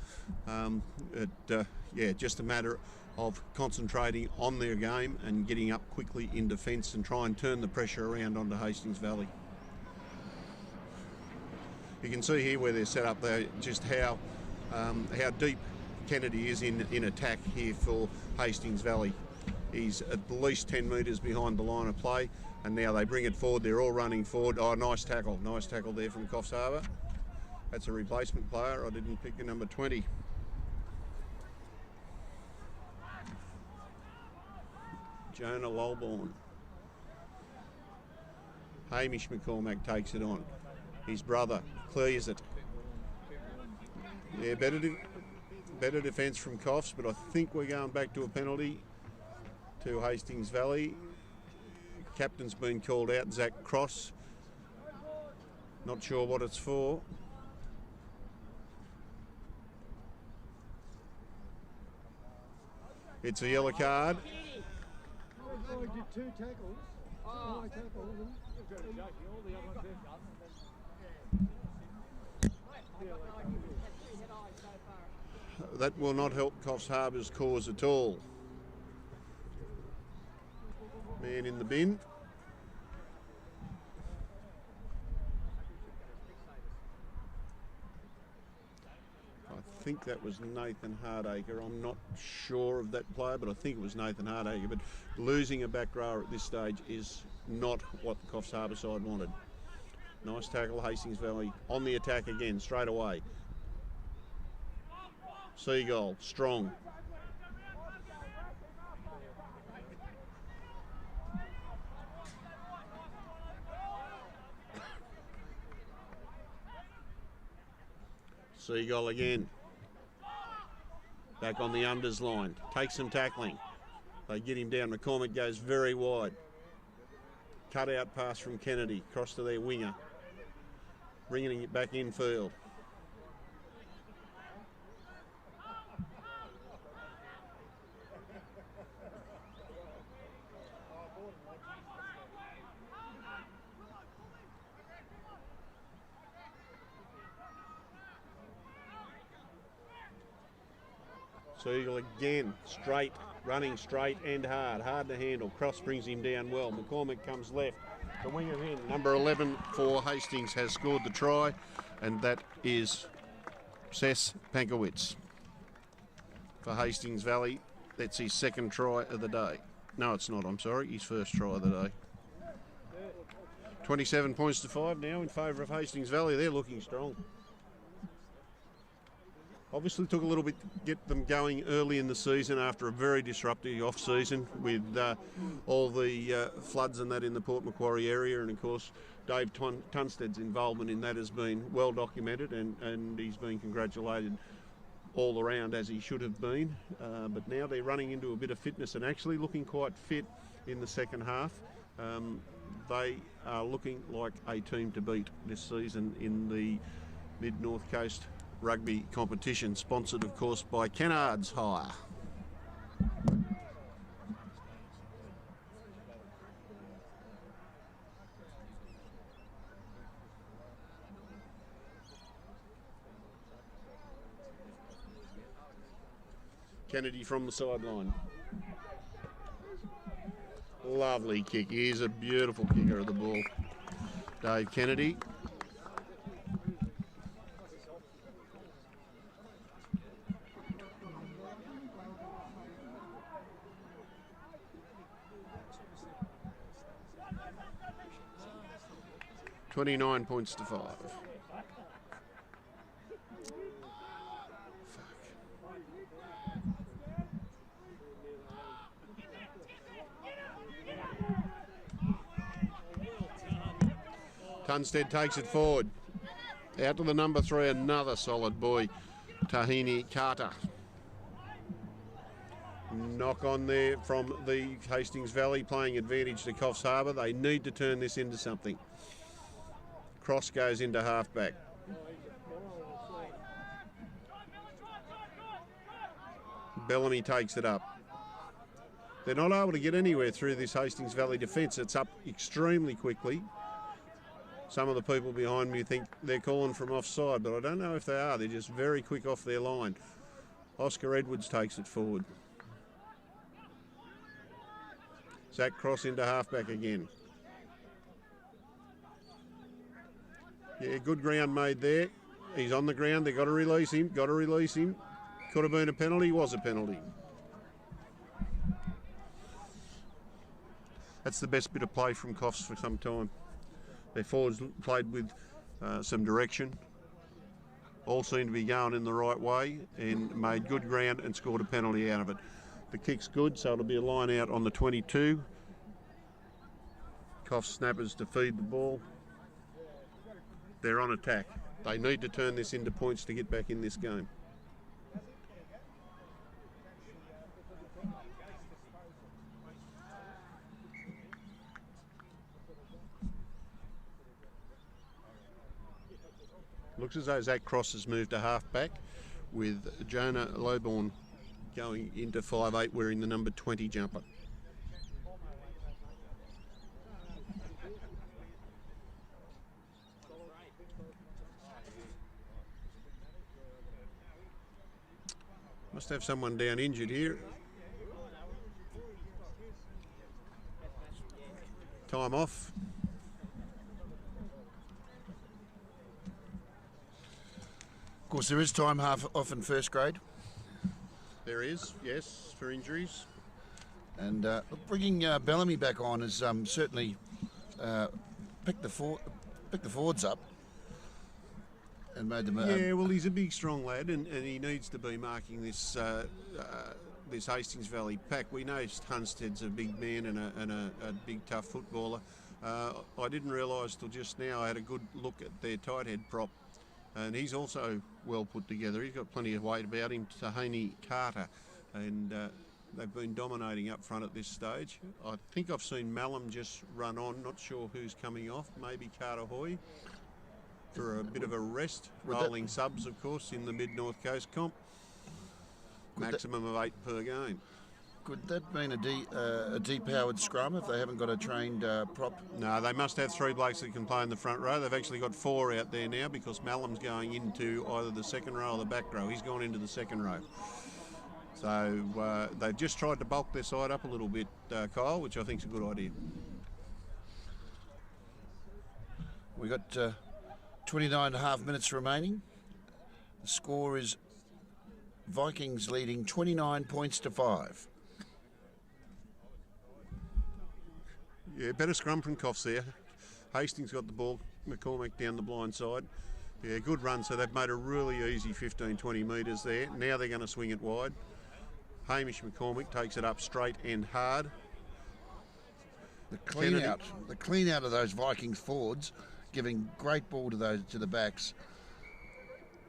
Just a matter of concentrating on their game and getting up quickly in defence and try and turn the pressure around onto Hastings Valley. You can see here where they're set up there, just how how deep Kennedy is in attack here for Hastings Valley. He's at least 10 metres behind the line of play, and now they bring it forward. They're all running forward. Oh, nice tackle there from Coffs Harbour. That's a replacement player. I didn't pick the number 20. Jonah Lolborn. Hamish McCormack takes it on. His brother clears it. Yeah, better defence from Coffs, but I think we're going back to a penalty to Hastings Valley. Captain's been called out, Zach Cross. Not sure what it's for. It's a yellow card. Did 2 tackles. High tackles. That will not help Coffs Harbour's cause at all. Man in the bin. I think that was Nathan Hardacre. I'm not sure of that player, but I think it was Nathan Hardacre. But losing a back rower at this stage is not what the Coffs Harbour side wanted. Nice tackle, Hastings Valley on the attack again, straight away. Seagull, strong. Seagull again. Back on the unders line. Takes some tackling. They get him down. McCormack goes very wide. Cut out pass from Kennedy. Cross to their winger. Bringing it back infield. Seagull again, straight, running straight and hard to handle. Cross brings him down well. McCormack comes left. The winger's in. Number 11 for Hastings has scored the try, and that is Sess Pankowitz for Hastings Valley. That's his second try of the day. No, it's not, I'm sorry. His first try of the day. 27 points to 5 now in favour of Hastings Valley. They're looking strong. Obviously took a little bit to get them going early in the season after a very disruptive off-season with all the floods and that in the Port Macquarie area, and of course Dave Tunstead's involvement in that has been well documented, and he's been congratulated all around as he should have been. But now they're running into a bit of fitness and actually looking quite fit in the second half. They are looking like a team to beat this season in the Mid-North Coast Rugby competition, sponsored of course by Kennards Hire. Kennedy from the sideline. Lovely kick. He's a beautiful kicker of the ball. Dave Kennedy. $29 points to 5. Tunstead takes it forward. Out to the number 3, another solid boy, Tahini Carter. Knock on there from the Hastings Valley, playing advantage to Coffs Harbour. They need to turn this into something. Cross goes into halfback. Bellamy takes it up. They're not able to get anywhere through this Hastings Valley defence. It's up extremely quickly. Some of the people behind me think they're calling from offside, but I don't know if they are. They're just very quick off their line. Oscar Edwards takes it forward. Zach Cross into halfback again. Yeah, good ground made there. He's on the ground. They've got to release him. Got to release him. Could have been a penalty. Was a penalty. That's the best bit of play from Coffs for some time. Their forwards played with some direction. All seemed to be going in the right way and made good ground and scored a penalty out of it. The kick's good, so it'll be a line out on the 22. Coffs snappers to feed the ball. They're on attack. They need to turn this into points to get back in this game. Looks as though Zach Cross has moved to half back with Jonah Lowborn going into 5'8", wearing the number 20 jumper. Must have someone down injured here. Time off. Of course, there is time half off in first grade. There is, yes, for injuries. And bringing Bellamy back on has certainly picked the forwards up and made them. Yeah, well, he's a big, strong lad, and he needs to be marking this this Hastings Valley pack. We know Hunstead's a big man and a big, tough footballer. I didn't realise till just now. I had a good look at their tight head prop, and he's also well put together. He's got plenty of weight about him. Tahani Carter, and they've been dominating up front at this stage. I think I've seen Mallam just run on. Not sure who's coming off. Maybe Carter Hoy for a bit of a rest. Rolling subs, of course, in the Mid-North Coast comp. Maximum of 8 per game. Could that mean a depowered scrum if they haven't got a trained prop? No, they must have 3 blokes that can play in the front row. They've actually got 4 out there now because Mallam's going into either the second row or the back row. He's gone into the second row. So they've just tried to bulk their side up a little bit, Kyle, which I think is a good idea. We've got 29 and a half minutes remaining. The score is Vikings leading 29 points to 5. Yeah, better scrum from Coffs there. Hastings got the ball, McCormick down the blind side. Yeah, good run, so they've made a really easy 15-20 metres there. Now they're going to swing it wide. Hamish McCormick takes it up straight and hard. The clean out of those Vikings forwards, giving great ball to the backs.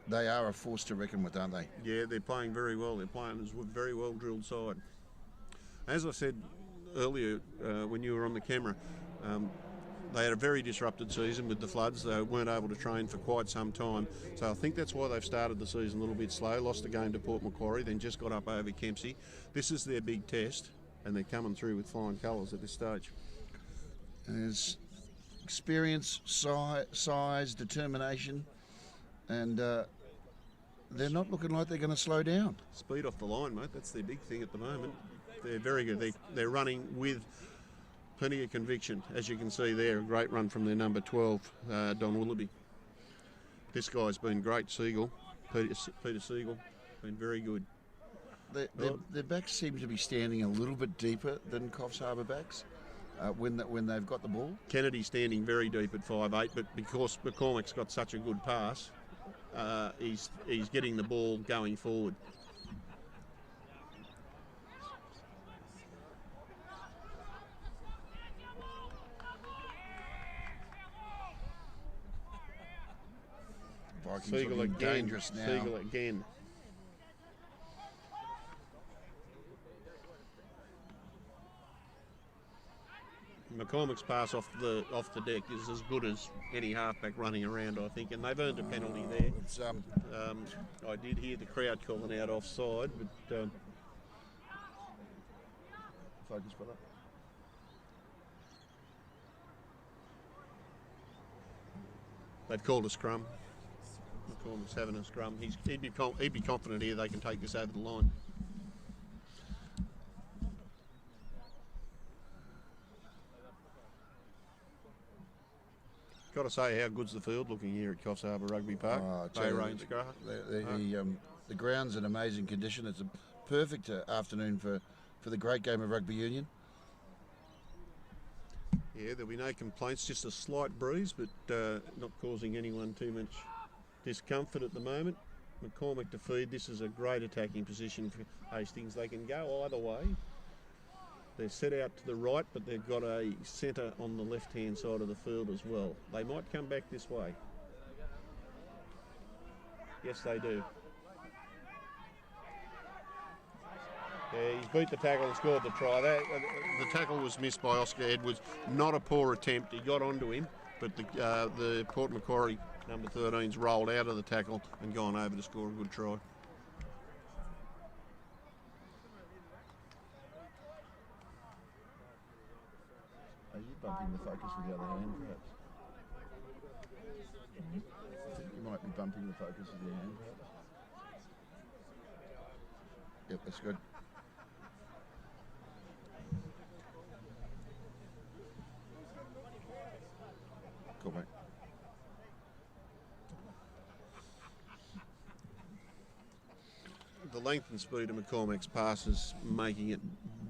They are a force to reckon with, aren't they? Yeah, they're playing very well. They're playing as a very well drilled side. As I said earlier when you were on the camera, they had a very disrupted season with the floods. They weren't able to train for quite some time. So I think that's why they've started the season a little bit slow. Lost a game to Port Macquarie, then just got up over Kempsey. This is their big test, and they're coming through with flying colours at this stage. There's experience, size, determination, and they're not looking like they're going to slow down. Speed off the line, mate. That's their big thing at the moment. They're very good. They're running with plenty of conviction. As you can see there, a great run from their number 12, Don Willoughby. This guy's been great, Siegel. Peter Siegel, been very good. Their backs seem to be standing a little bit deeper than Coffs Harbour backs when they've got the ball. Kennedy's standing very deep at 5'8", but because McCormick's got such a good pass, he's getting the ball going forward. Vikings Siegel looking again. dangerous now. Siegel again. McCormick's pass off the deck is as good as any halfback running around, I think, and they've earned a penalty there. I did hear the crowd calling out offside, but Focus, brother. they've called a scrum. McCormick's having a scrum. He'd be confident here they can take this over the line. Got got to say, how good's the field looking here at Coffs Harbour Rugby Park? Oh, I tell Bay you, Range Scrub. the ground's in amazing condition. It's a perfect afternoon for the great game of rugby union. Yeah, there'll be no complaints, just a slight breeze, but not causing anyone too much discomfort at the moment. McCormick to feed. This is a great attacking position for Hastings. They can go either way. They're set out to the right, but they've got a centre on the left-hand side of the field as well. They might come back this way. Yes, they do. Yeah, he's beat the tackle and scored the try. The tackle was missed by Oscar Edwards. Not a poor attempt. He got onto him, but the Port Macquarie number 13's rolled out of the tackle and gone over to score a good try. Are you bumping the focus with the other hand, perhaps? I think you might be bumping the focus with your hand, perhaps. Yep, that's good. Cool, mate. The length and speed of McCormick's pass is making it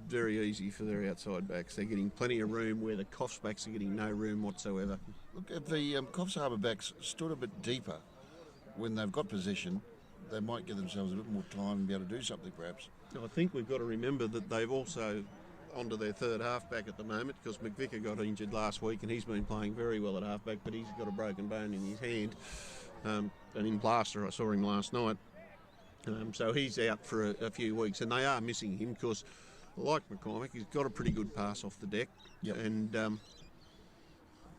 very easy for their outside backs. They're getting plenty of room where the Coffs backs are getting no room whatsoever. Look, if the Coffs Harbour backs stood a bit deeper when they've got possession, they might give themselves a bit more time and be able to do something, perhaps. I think we've got to remember that they've also onto their third halfback at the moment, because McVicker got injured last week and he's been playing very well at halfback, but he's got a broken bone in his hand, and in plaster. I saw him last night. So he's out for a few weeks, and they are missing him because, like McCormick, he's got a pretty good pass off the deck. Yep. And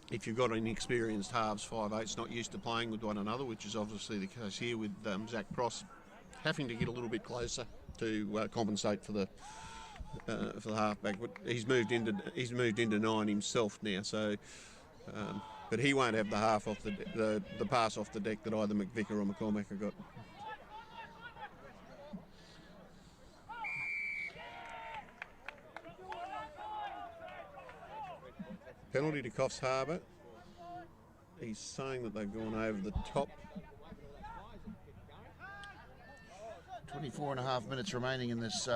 if you've got inexperienced halves, 5'8", not used to playing with one another, which is obviously the case here with Zach Cross having to get a little bit closer to compensate for the halfback. But he's moved into 9 himself now, so. But he won't have the half off the pass off the deck that either McVicker or McCormick have got. Penalty to Coffs Harbour. He's saying that they've gone over the top. 24 and a half minutes remaining in this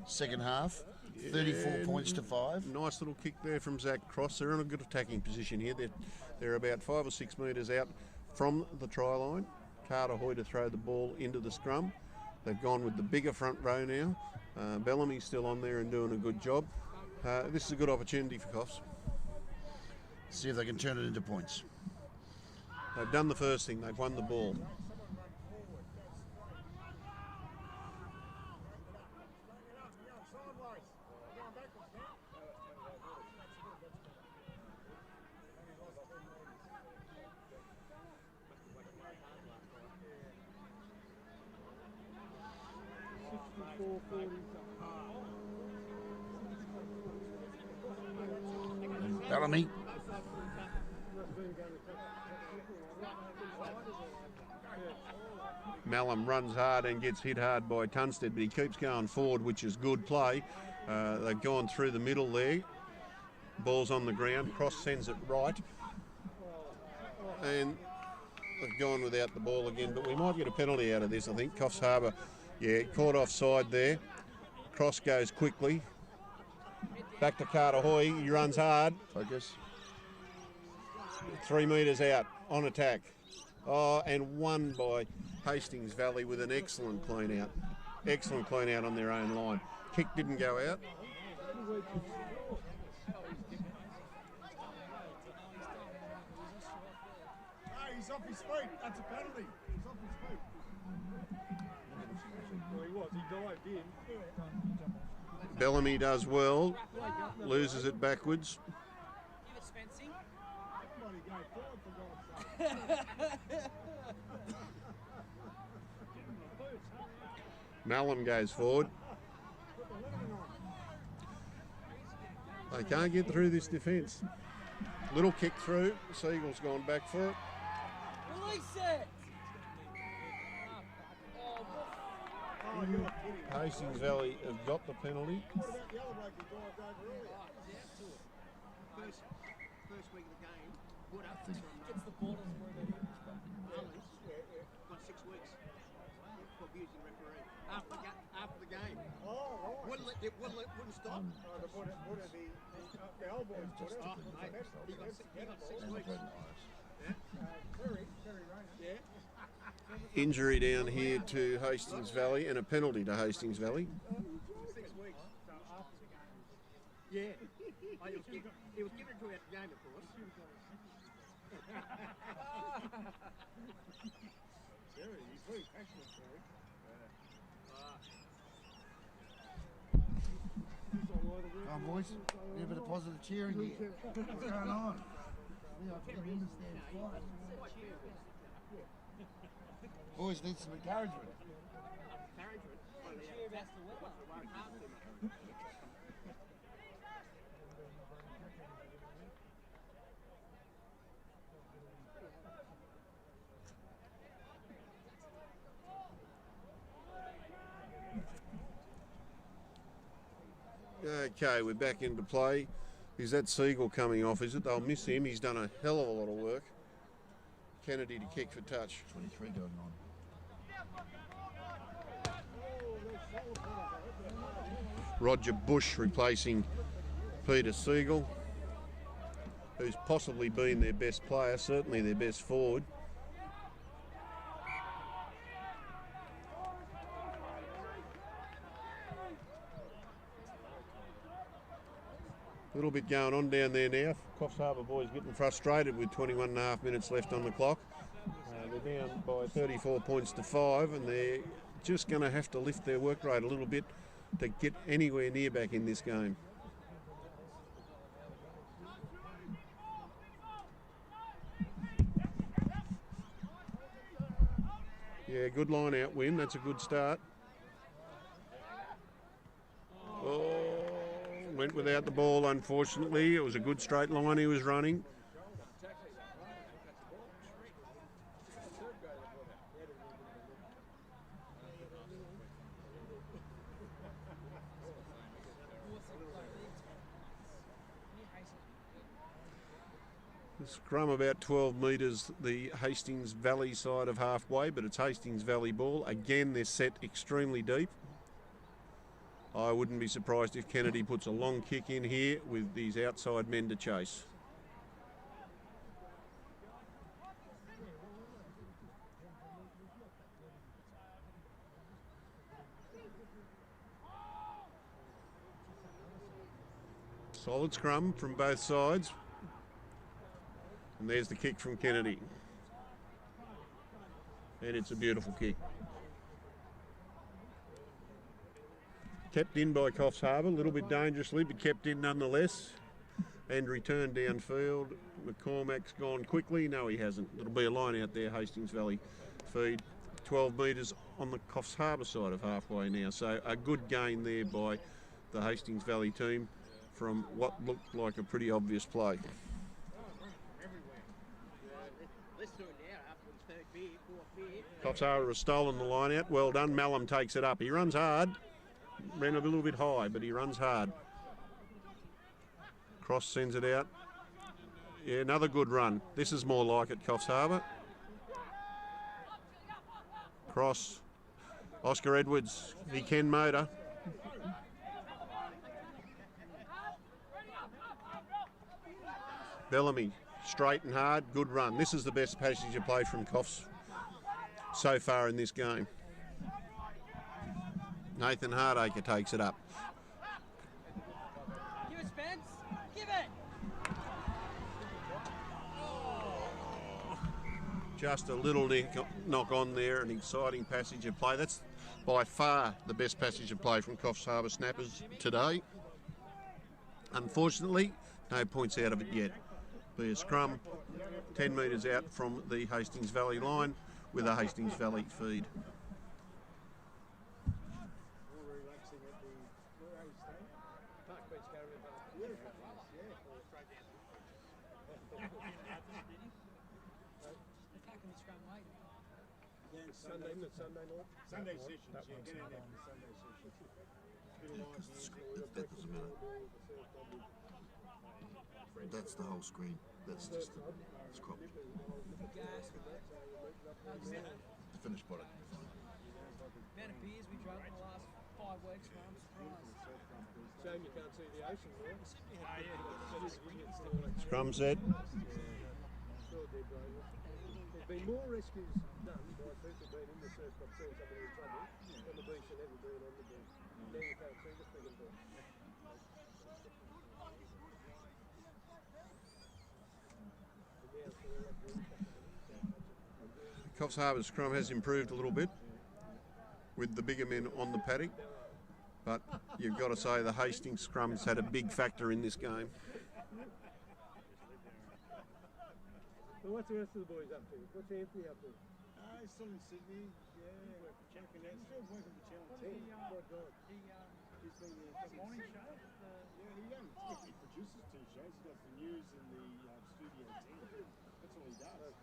second half. 34 points to 5. Nice little kick there from Zach Cross. They're in a good attacking position here. They're about 5 or 6 metres out from the try line. Carter Hoy to throw the ball into the scrum. They've gone with the bigger front row now. Bellamy's still on there and doing a good job. This is a good opportunity for Coffs. See if they can turn it into points. They've done the first thing. They've won the ball. Bellamy. Mallam runs hard and gets hit hard by Tunstead, but he keeps going forward, which is good play. They've gone through the middle there. Ball's on the ground. Cross sends it right. And they've gone without the ball again, but we might get a penalty out of this, I think. Coffs Harbour, yeah, caught offside there. Cross goes quickly. Back to Carter Hoy. He runs hard. Focus. 3 metres out on attack. Oh, and won by Hastings Valley with an excellent clean out. Excellent clean out on their own line. Kick didn't go out. He's off his feet. That's a penalty. He's off his feet. Well, he was. He dived in. Bellamy does well. Loses it backwards. Mallam goes forward. They can't get through this defence. Little kick through. Siegel's gone back for it. Release it! Hastings Valley have got the penalty. First week of the game, Gets the borders where they are. What, 6 weeks? For abusing referee. After the game. Oh, right. Wouldn't stop. The old boys put it. He got 6 weeks. Very Rayner. Yeah. Injury down here to Hastings Valley and a penalty to Hastings Valley. 6 weeks. Yeah. Oh, he was given it to her at the game, of course. Terry, he's very passionate, Terry. Come on, boys. Need a bit of positive cheering here. What's going on? Yeah, I can understand fine. Boys need some encouragement. Okay, we're back into play. Is that Siegel coming off, is it? They'll miss him. He's done a hell of a lot of work. Kennedy to kick for touch. 23 going on. Roger Bush replacing Peter Siegel, who's possibly been their best player, certainly their best forward. A little bit going on down there now. Coffs Harbour boys getting frustrated with 21.5 minutes left on the clock. They're down by 34 points to 5, and they're just going to have to lift their work rate a little bit to get anywhere near back in this game. Yeah, good line out win. That's a good start. Oh, went without the ball, unfortunately. It was a good straight line he was running. The scrum about 12 metres the Hastings Valley side of halfway, but it's Hastings Valley ball. Again, they're set extremely deep. I wouldn't be surprised if Kennedy puts a long kick in here with these outside men to chase. Solid scrum from both sides. And there's the kick from Kennedy. And it's a beautiful kick. Kept in by Coffs Harbour, a little bit dangerously, but kept in nonetheless. And returned downfield. McCormack's gone quickly. No, he hasn't. It'll be a line out there, Hastings Valley feed. 12 metres on the Coffs Harbour side of halfway now. So a good gain there by the Hastings Valley team from what looked like a pretty obvious play. Coffs Harbour has stolen the line out. Well done. Malum takes it up. He runs hard. Ran a little bit high, but he runs hard. Cross sends it out. Yeah, another good run. This is more like it, Coffs Harbour. Cross. Oscar Edwards. He can motor. Bellamy. Straight and hard. Good run. This is the best passage of play from Coffs so far in this game. Nathan Hardacre takes it up. Give it, Spence. Give it. Just a little knock on there, an exciting passage of play. That's by far the best passage of play from Coffs Harbour snappers today. Unfortunately, no points out of it yet. Be a scrum 10 metres out from the Hastings Valley line with a Hastings Valley feed. Sunday sessions, yeah, get in there for Sunday sessions. That doesn't matter. That's the whole screen. That's just the crop. The finished product. Amount of beers we drunk in the last 5 weeks, man. I'm surprised. Shame you can't see the ocean there. Scrum set. There's been more rescues done by people being in the surf club seeing somebody in trouble on the beach than ever being on the beach. Now you can't see the friggin' beach. Coffs Harbour scrum has improved a little bit with the bigger men on the paddock, but you've got to say the Hastings scrums had a big factor in this game. So what's the rest of the boys up to? What's Anthony up to? He's still in Sydney. Yeah, checking out. Still working for Channel 10. What God? He's been the morning show. He produces 2 shows. He does the news and the Studio 10. That's all he does.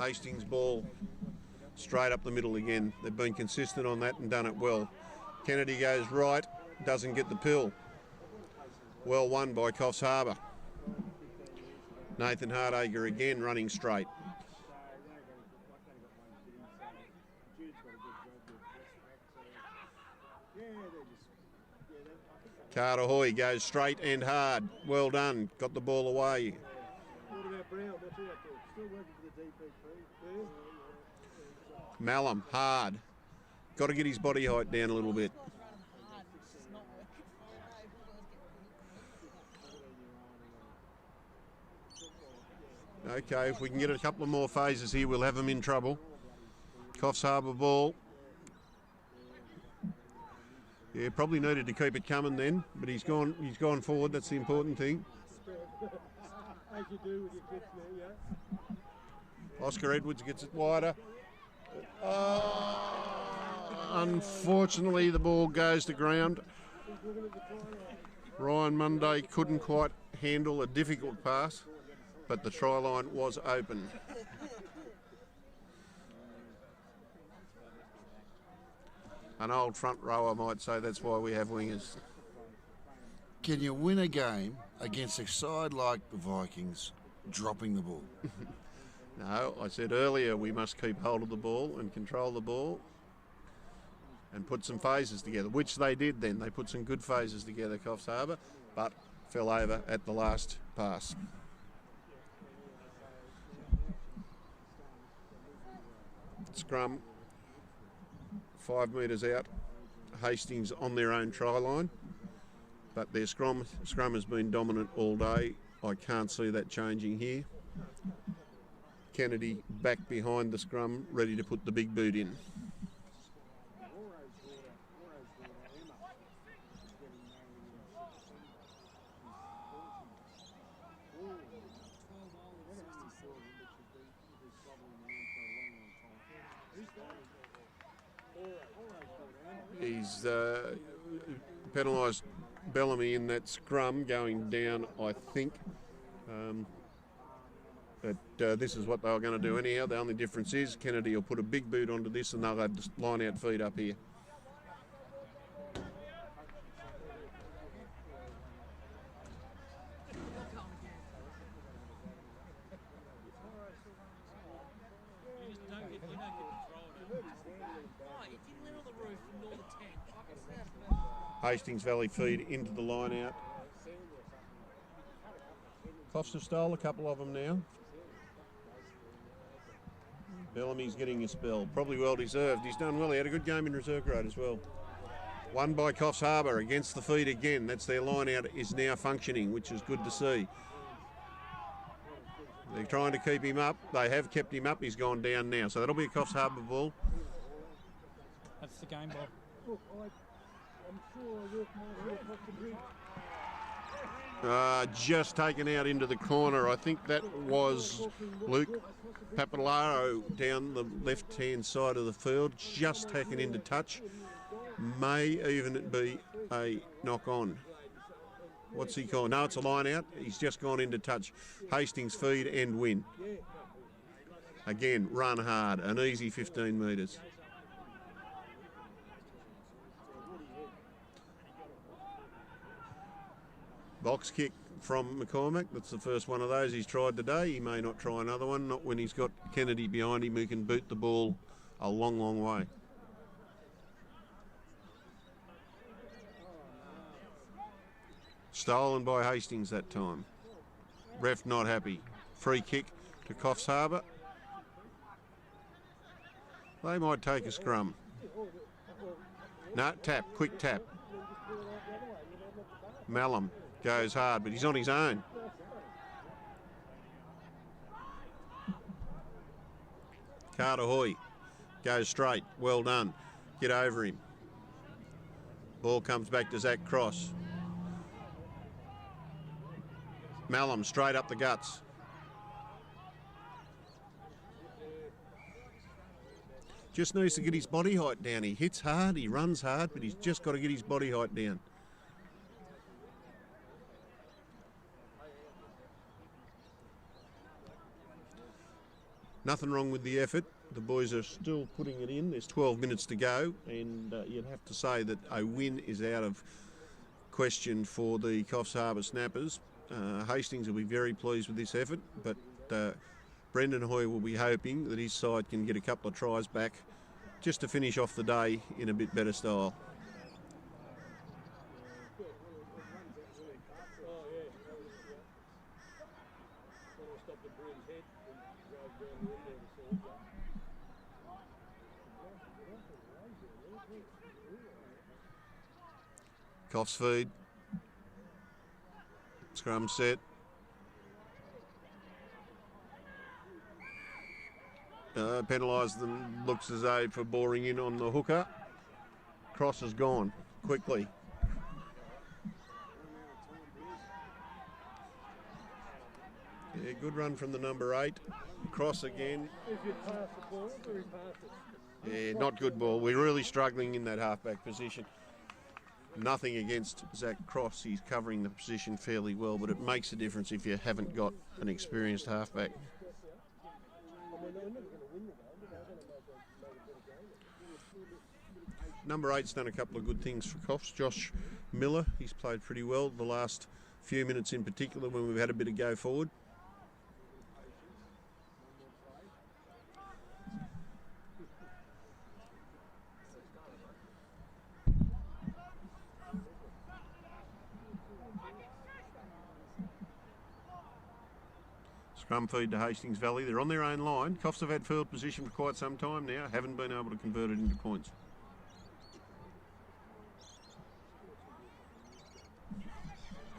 Hastings ball straight up the middle again. They've been consistent on that and done it well. Kennedy goes right, doesn't get the pill. Well won by Coffs Harbour. Nathan Hardacre again running straight. Carter Hoy goes straight and hard. Well done. Got the ball away. What about Brown? What's he up to? Still working for the DPP. Malum, hard. Got to get his body height down a little bit. Okay, if we can get a couple of more phases here, we'll have them in trouble. Coffs Harbour ball. Yeah, probably needed to keep it coming then, but he's gone forward. That's the important thing. As you do with your kids now, yeah. Oscar Edwards gets it wider. Unfortunately, the ball goes to ground. Ryan Munday couldn't quite handle a difficult pass, but the try line was open. An old front rower might say that's why we have wingers. Can you win a game against a side like the Vikings dropping the ball? No, I said earlier we must keep hold of the ball and control the ball and put some phases together, which they did then. They put some good phases together, Coffs Harbour, but fell over at the last pass. Scrum 5 metres out. Hastings on their own try line, but their scrum has been dominant all day. I can't see that changing here. Kennedy back behind the scrum, ready to put the big boot in. He's penalised Bellamy in that scrum going down, I think. But this is what they were going to do anyhow. The only difference is Kennedy will put a big boot onto this and they'll have line out feet up here. Hastings Valley feed into the line out. Coffs have stole a couple of them now. Bellamy's getting a spell, probably well deserved. He's done well, he had a good game in reserve grade as well. Won by Coffs Harbour against the feed again. That's their line out is now functioning, which is good to see. They're trying to keep him up. They have kept him up. He's gone down now. So that'll be a Coffs Harbour ball. That's the game ball. Look, I'm sure I walk my way across the bridge. Just taken out into the corner. I think that was Luke Papalaro down the left-hand side of the field, just taken into touch. May even be a knock-on. What's he called? No, it's a line out. He's just gone into touch. Hastings feed and win. Again, run hard, an easy 15 metres. Box kick from McCormack. That's the first one of those he's tried today. He may not try another one, not when he's got Kennedy behind him who can boot the ball a long, long way. Stolen by Hastings that time. Ref not happy. Free kick to Coffs Harbour. They might take a scrum. No, tap, quick tap. Malum goes hard, but he's on his own. Carter Hoy goes straight. Well done. Get over him. Ball comes back to Zach Cross. Malum straight up the guts. Just needs to get his body height down. He hits hard, he runs hard, but he's just got to get his body height down. Nothing wrong with the effort. The boys are still putting it in. There's 12 minutes to go, and you'd have to say that a win is out of question for the Coffs Harbour Snappers. Hastings will be very pleased with this effort, but Brendan Hoy will be hoping that his side can get a couple of tries back just to finish off the day in a bit better style. Coffs feed. Scrum set. Penalised them, looks as though for boring in on the hooker. Cross is gone quickly. Yeah, good run from the number 8. Cross again. Yeah, not good ball. We're really struggling in that halfback position. Nothing against Zach Cross. He's covering the position fairly well, but it makes a difference if you haven't got an experienced halfback. Number 8's done a couple of good things for Coffs. Josh Miller, he's played pretty well the last few minutes in particular when we've had a bit of go forward. Scrum feed to Hastings Valley. They're on their own line. Coffs have had field position for quite some time now. Haven't been able to convert it into points.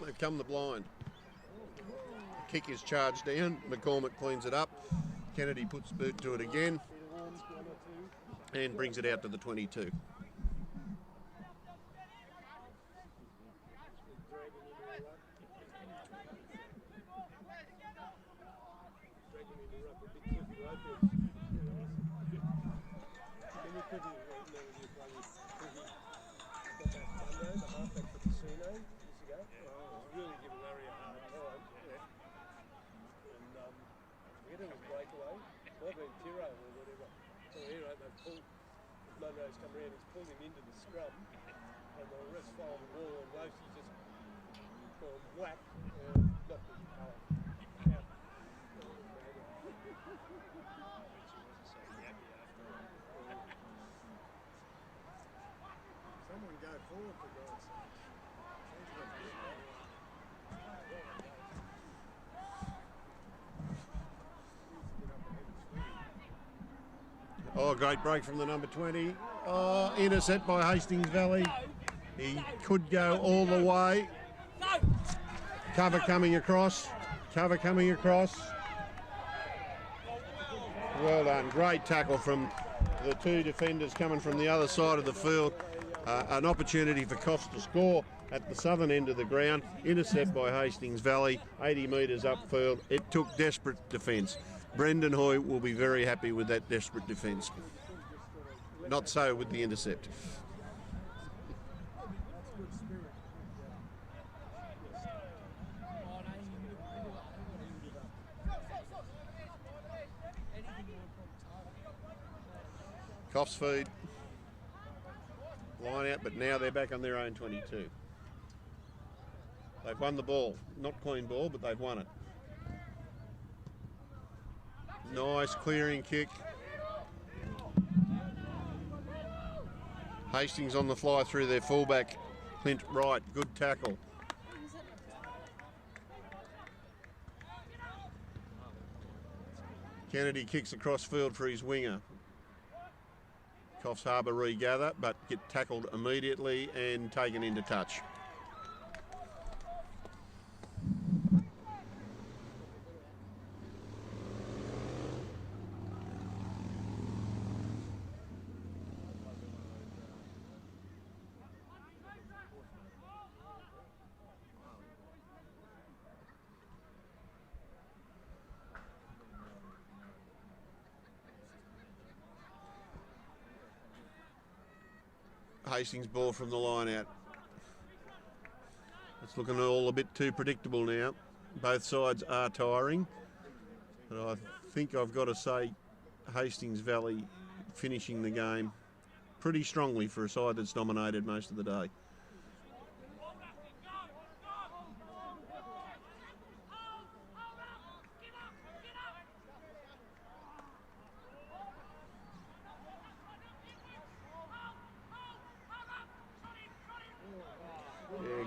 They've come the blind. Kick is charged down. McCormack cleans it up. Kennedy puts boot to it again and brings it out to the 22. Oh, great break from the number 20. Oh, intercept by Hastings Valley. He could go all the way. Cover coming across. Cover coming across. Well done. Great tackle from the two defenders coming from the other side of the field. An opportunity for Coffs to score at the southern end of the ground. Intercept by Hastings Valley. 80 metres upfield. It took desperate defence. Brendan Hoy will be very happy with that desperate defence. Not so with the intercept. Coffs feed. Line out, but now they're back on their own 22. They've won the ball. Not clean ball, but they've won it. Nice clearing kick. Hastings on the fly through their fullback. Clint Wright, good tackle. Kennedy kicks across field for his winger. Coffs Harbour regather, but get tackled immediately and taken into touch. Hastings ball from the line out. It's looking all a bit too predictable now. Both sides are tiring, but I think I've got to say Hastings Valley finishing the game pretty strongly for a side that's dominated most of the day.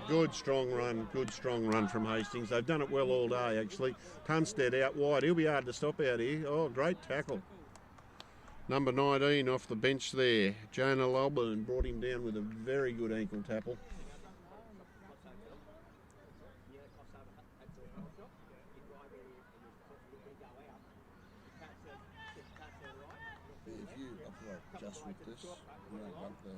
Good strong run from Hastings. They've done it well all day actually. Tunstead out wide, he'll be hard to stop out here. Oh, great tackle. Number 19 off the bench there. Jonah Lolburn brought him down with a very good ankle tackle. If you operate just with this, you won't bump the...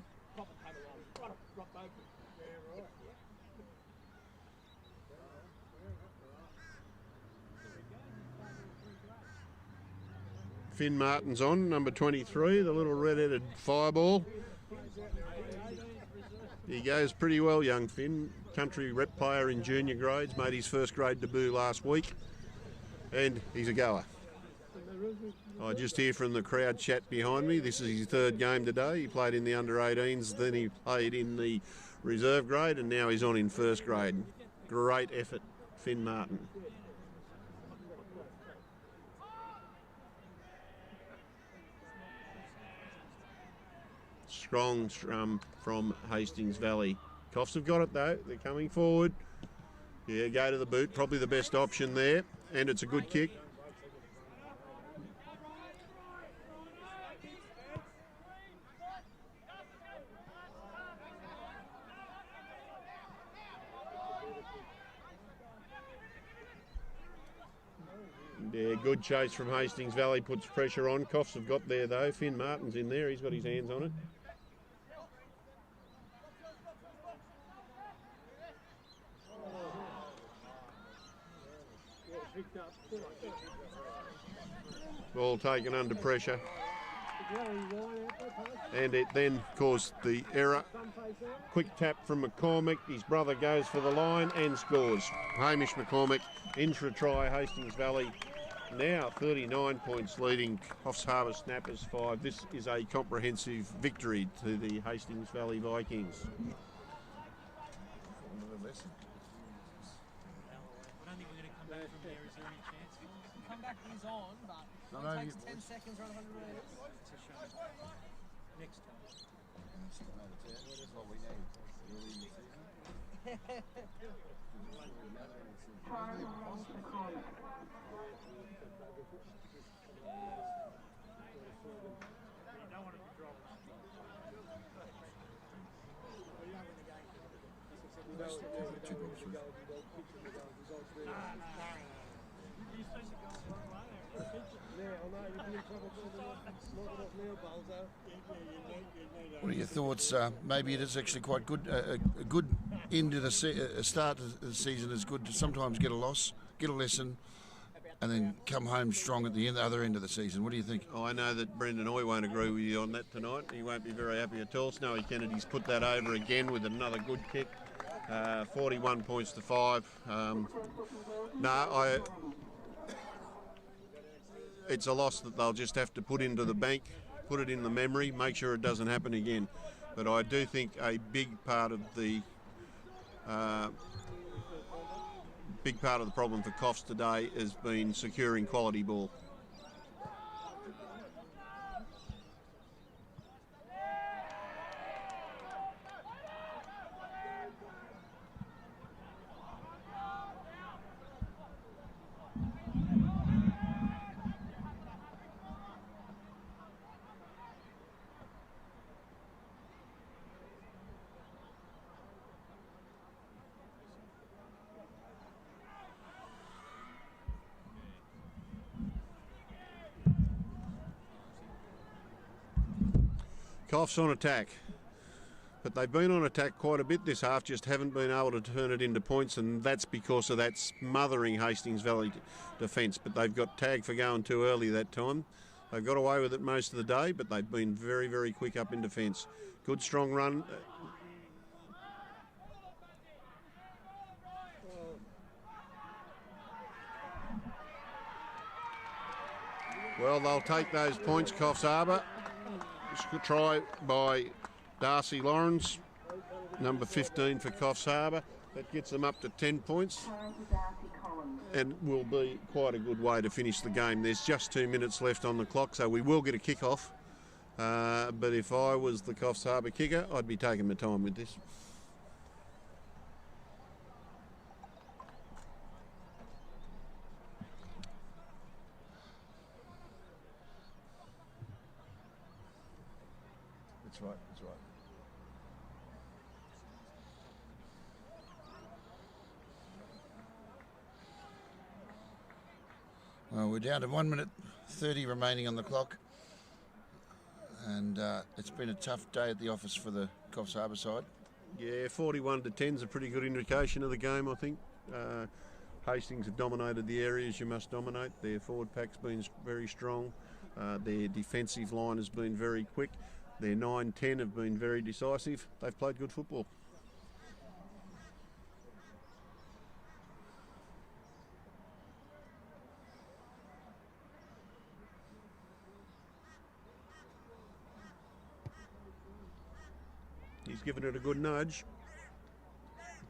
Finn Martin's on, number 23, the little red-headed fireball. He goes pretty well, young Finn. Country rep player in junior grades, made his first grade debut last week, and he's a goer. I just hear from the crowd chat behind me. This is his third game today. He played in the under-18s, then he played in the reserve grade, and now he's on in first grade. Great effort, Finn Martin. Strong strum from Hastings Valley. Coffs have got it though, they're coming forward. Yeah, go to the boot, probably the best option there, and it's a good kick. Yeah, good chase from Hastings Valley, puts pressure on. Coffs have got there though. Finn Martin's in there, he's got his hands on it. Ball taken under pressure. And it then caused the error. Quick tap from McCormick. His brother goes for the line and scores. Hamish McCormick, intra try, Hastings Valley. Now 39 points leading Coffs Harbour Snappers 5. This is a comprehensive victory to the Hastings Valley Vikings. Come back is on, but it takes 10 seconds around 100 metres. Next time. That's what we need. Early in the season. What are your thoughts? Maybe it is actually quite good. A good end to the start of the season is good to sometimes get a loss, get a lesson, and then come home strong at the other end of the season. What do you think? Oh, I know that Brendan Hoy won't agree with you on that tonight. He won't be very happy at all. Snowy Kennedy's put that over again with another good kick. 41 points to 5. It's a loss that they'll just have to put into the bank, put it in the memory, make sure it doesn't happen again. But I do think a big part of the big part of the problem for Coffs today has been securing quality ball. Coffs on attack, but they've been on attack quite a bit this half, just haven't been able to turn it into points, and that's because of that smothering Hastings Valley defence. But they've got tagged for going too early that time. They've got away with it most of the day, but they've been very, very quick up in defence. Good strong run. Well, they'll take those points, Coffs Harbour. Good try by Darcy Lawrence, number 15 for Coffs Harbour. That gets them up to 10 points and will be quite a good way to finish the game. There's just 2 minutes left on the clock, so we will get a kick-off. But if I was the Coffs Harbour kicker, I'd be taking my time with this. That's right, that's right. Well, we're down to 1 minute 30 remaining on the clock, and it's been a tough day at the office for the Coffs Harbour side. Yeah, 41 to 10 is a pretty good indication of the game, I think. Hastings have dominated the areas you must dominate. Their forward pack's been very strong. Their defensive line has been very quick. Their 9-10 have been very decisive. They've played good football. He's given it a good nudge,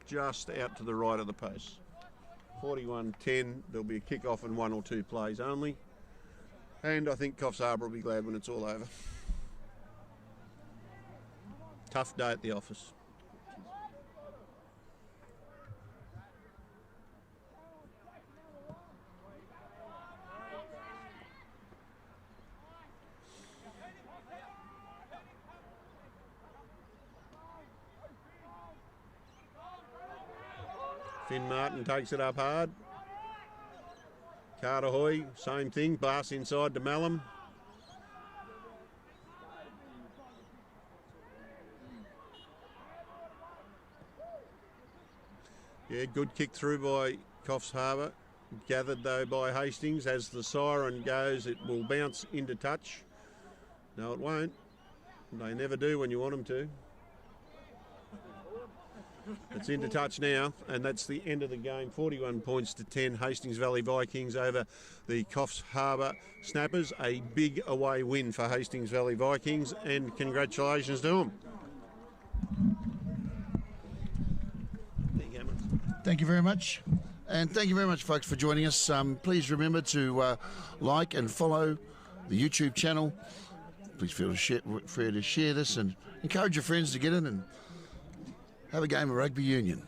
just out to the right of the post. 41-10, there'll be a kick-off and 1 or 2 plays only. And I think Coffs Harbour will be glad when it's all over. Tough day at the office. Finn Martin takes it up hard. Carter Hoy, same thing, pass inside to Mallam. Yeah, good kick through by Coffs Harbour. Gathered though by Hastings. As the siren goes, it will bounce into touch. No, it won't. They never do when you want them to. It's into touch now, and that's the end of the game. 41 points to 10. Hastings Valley Vikings over the Coffs Harbour Snappers. A big away win for Hastings Valley Vikings, and congratulations to them. Thank you very much. And thank you very much, folks, for joining us. Please remember to like and follow the YouTube channel. Please feel free to share this and encourage your friends to get in and have a game of rugby union.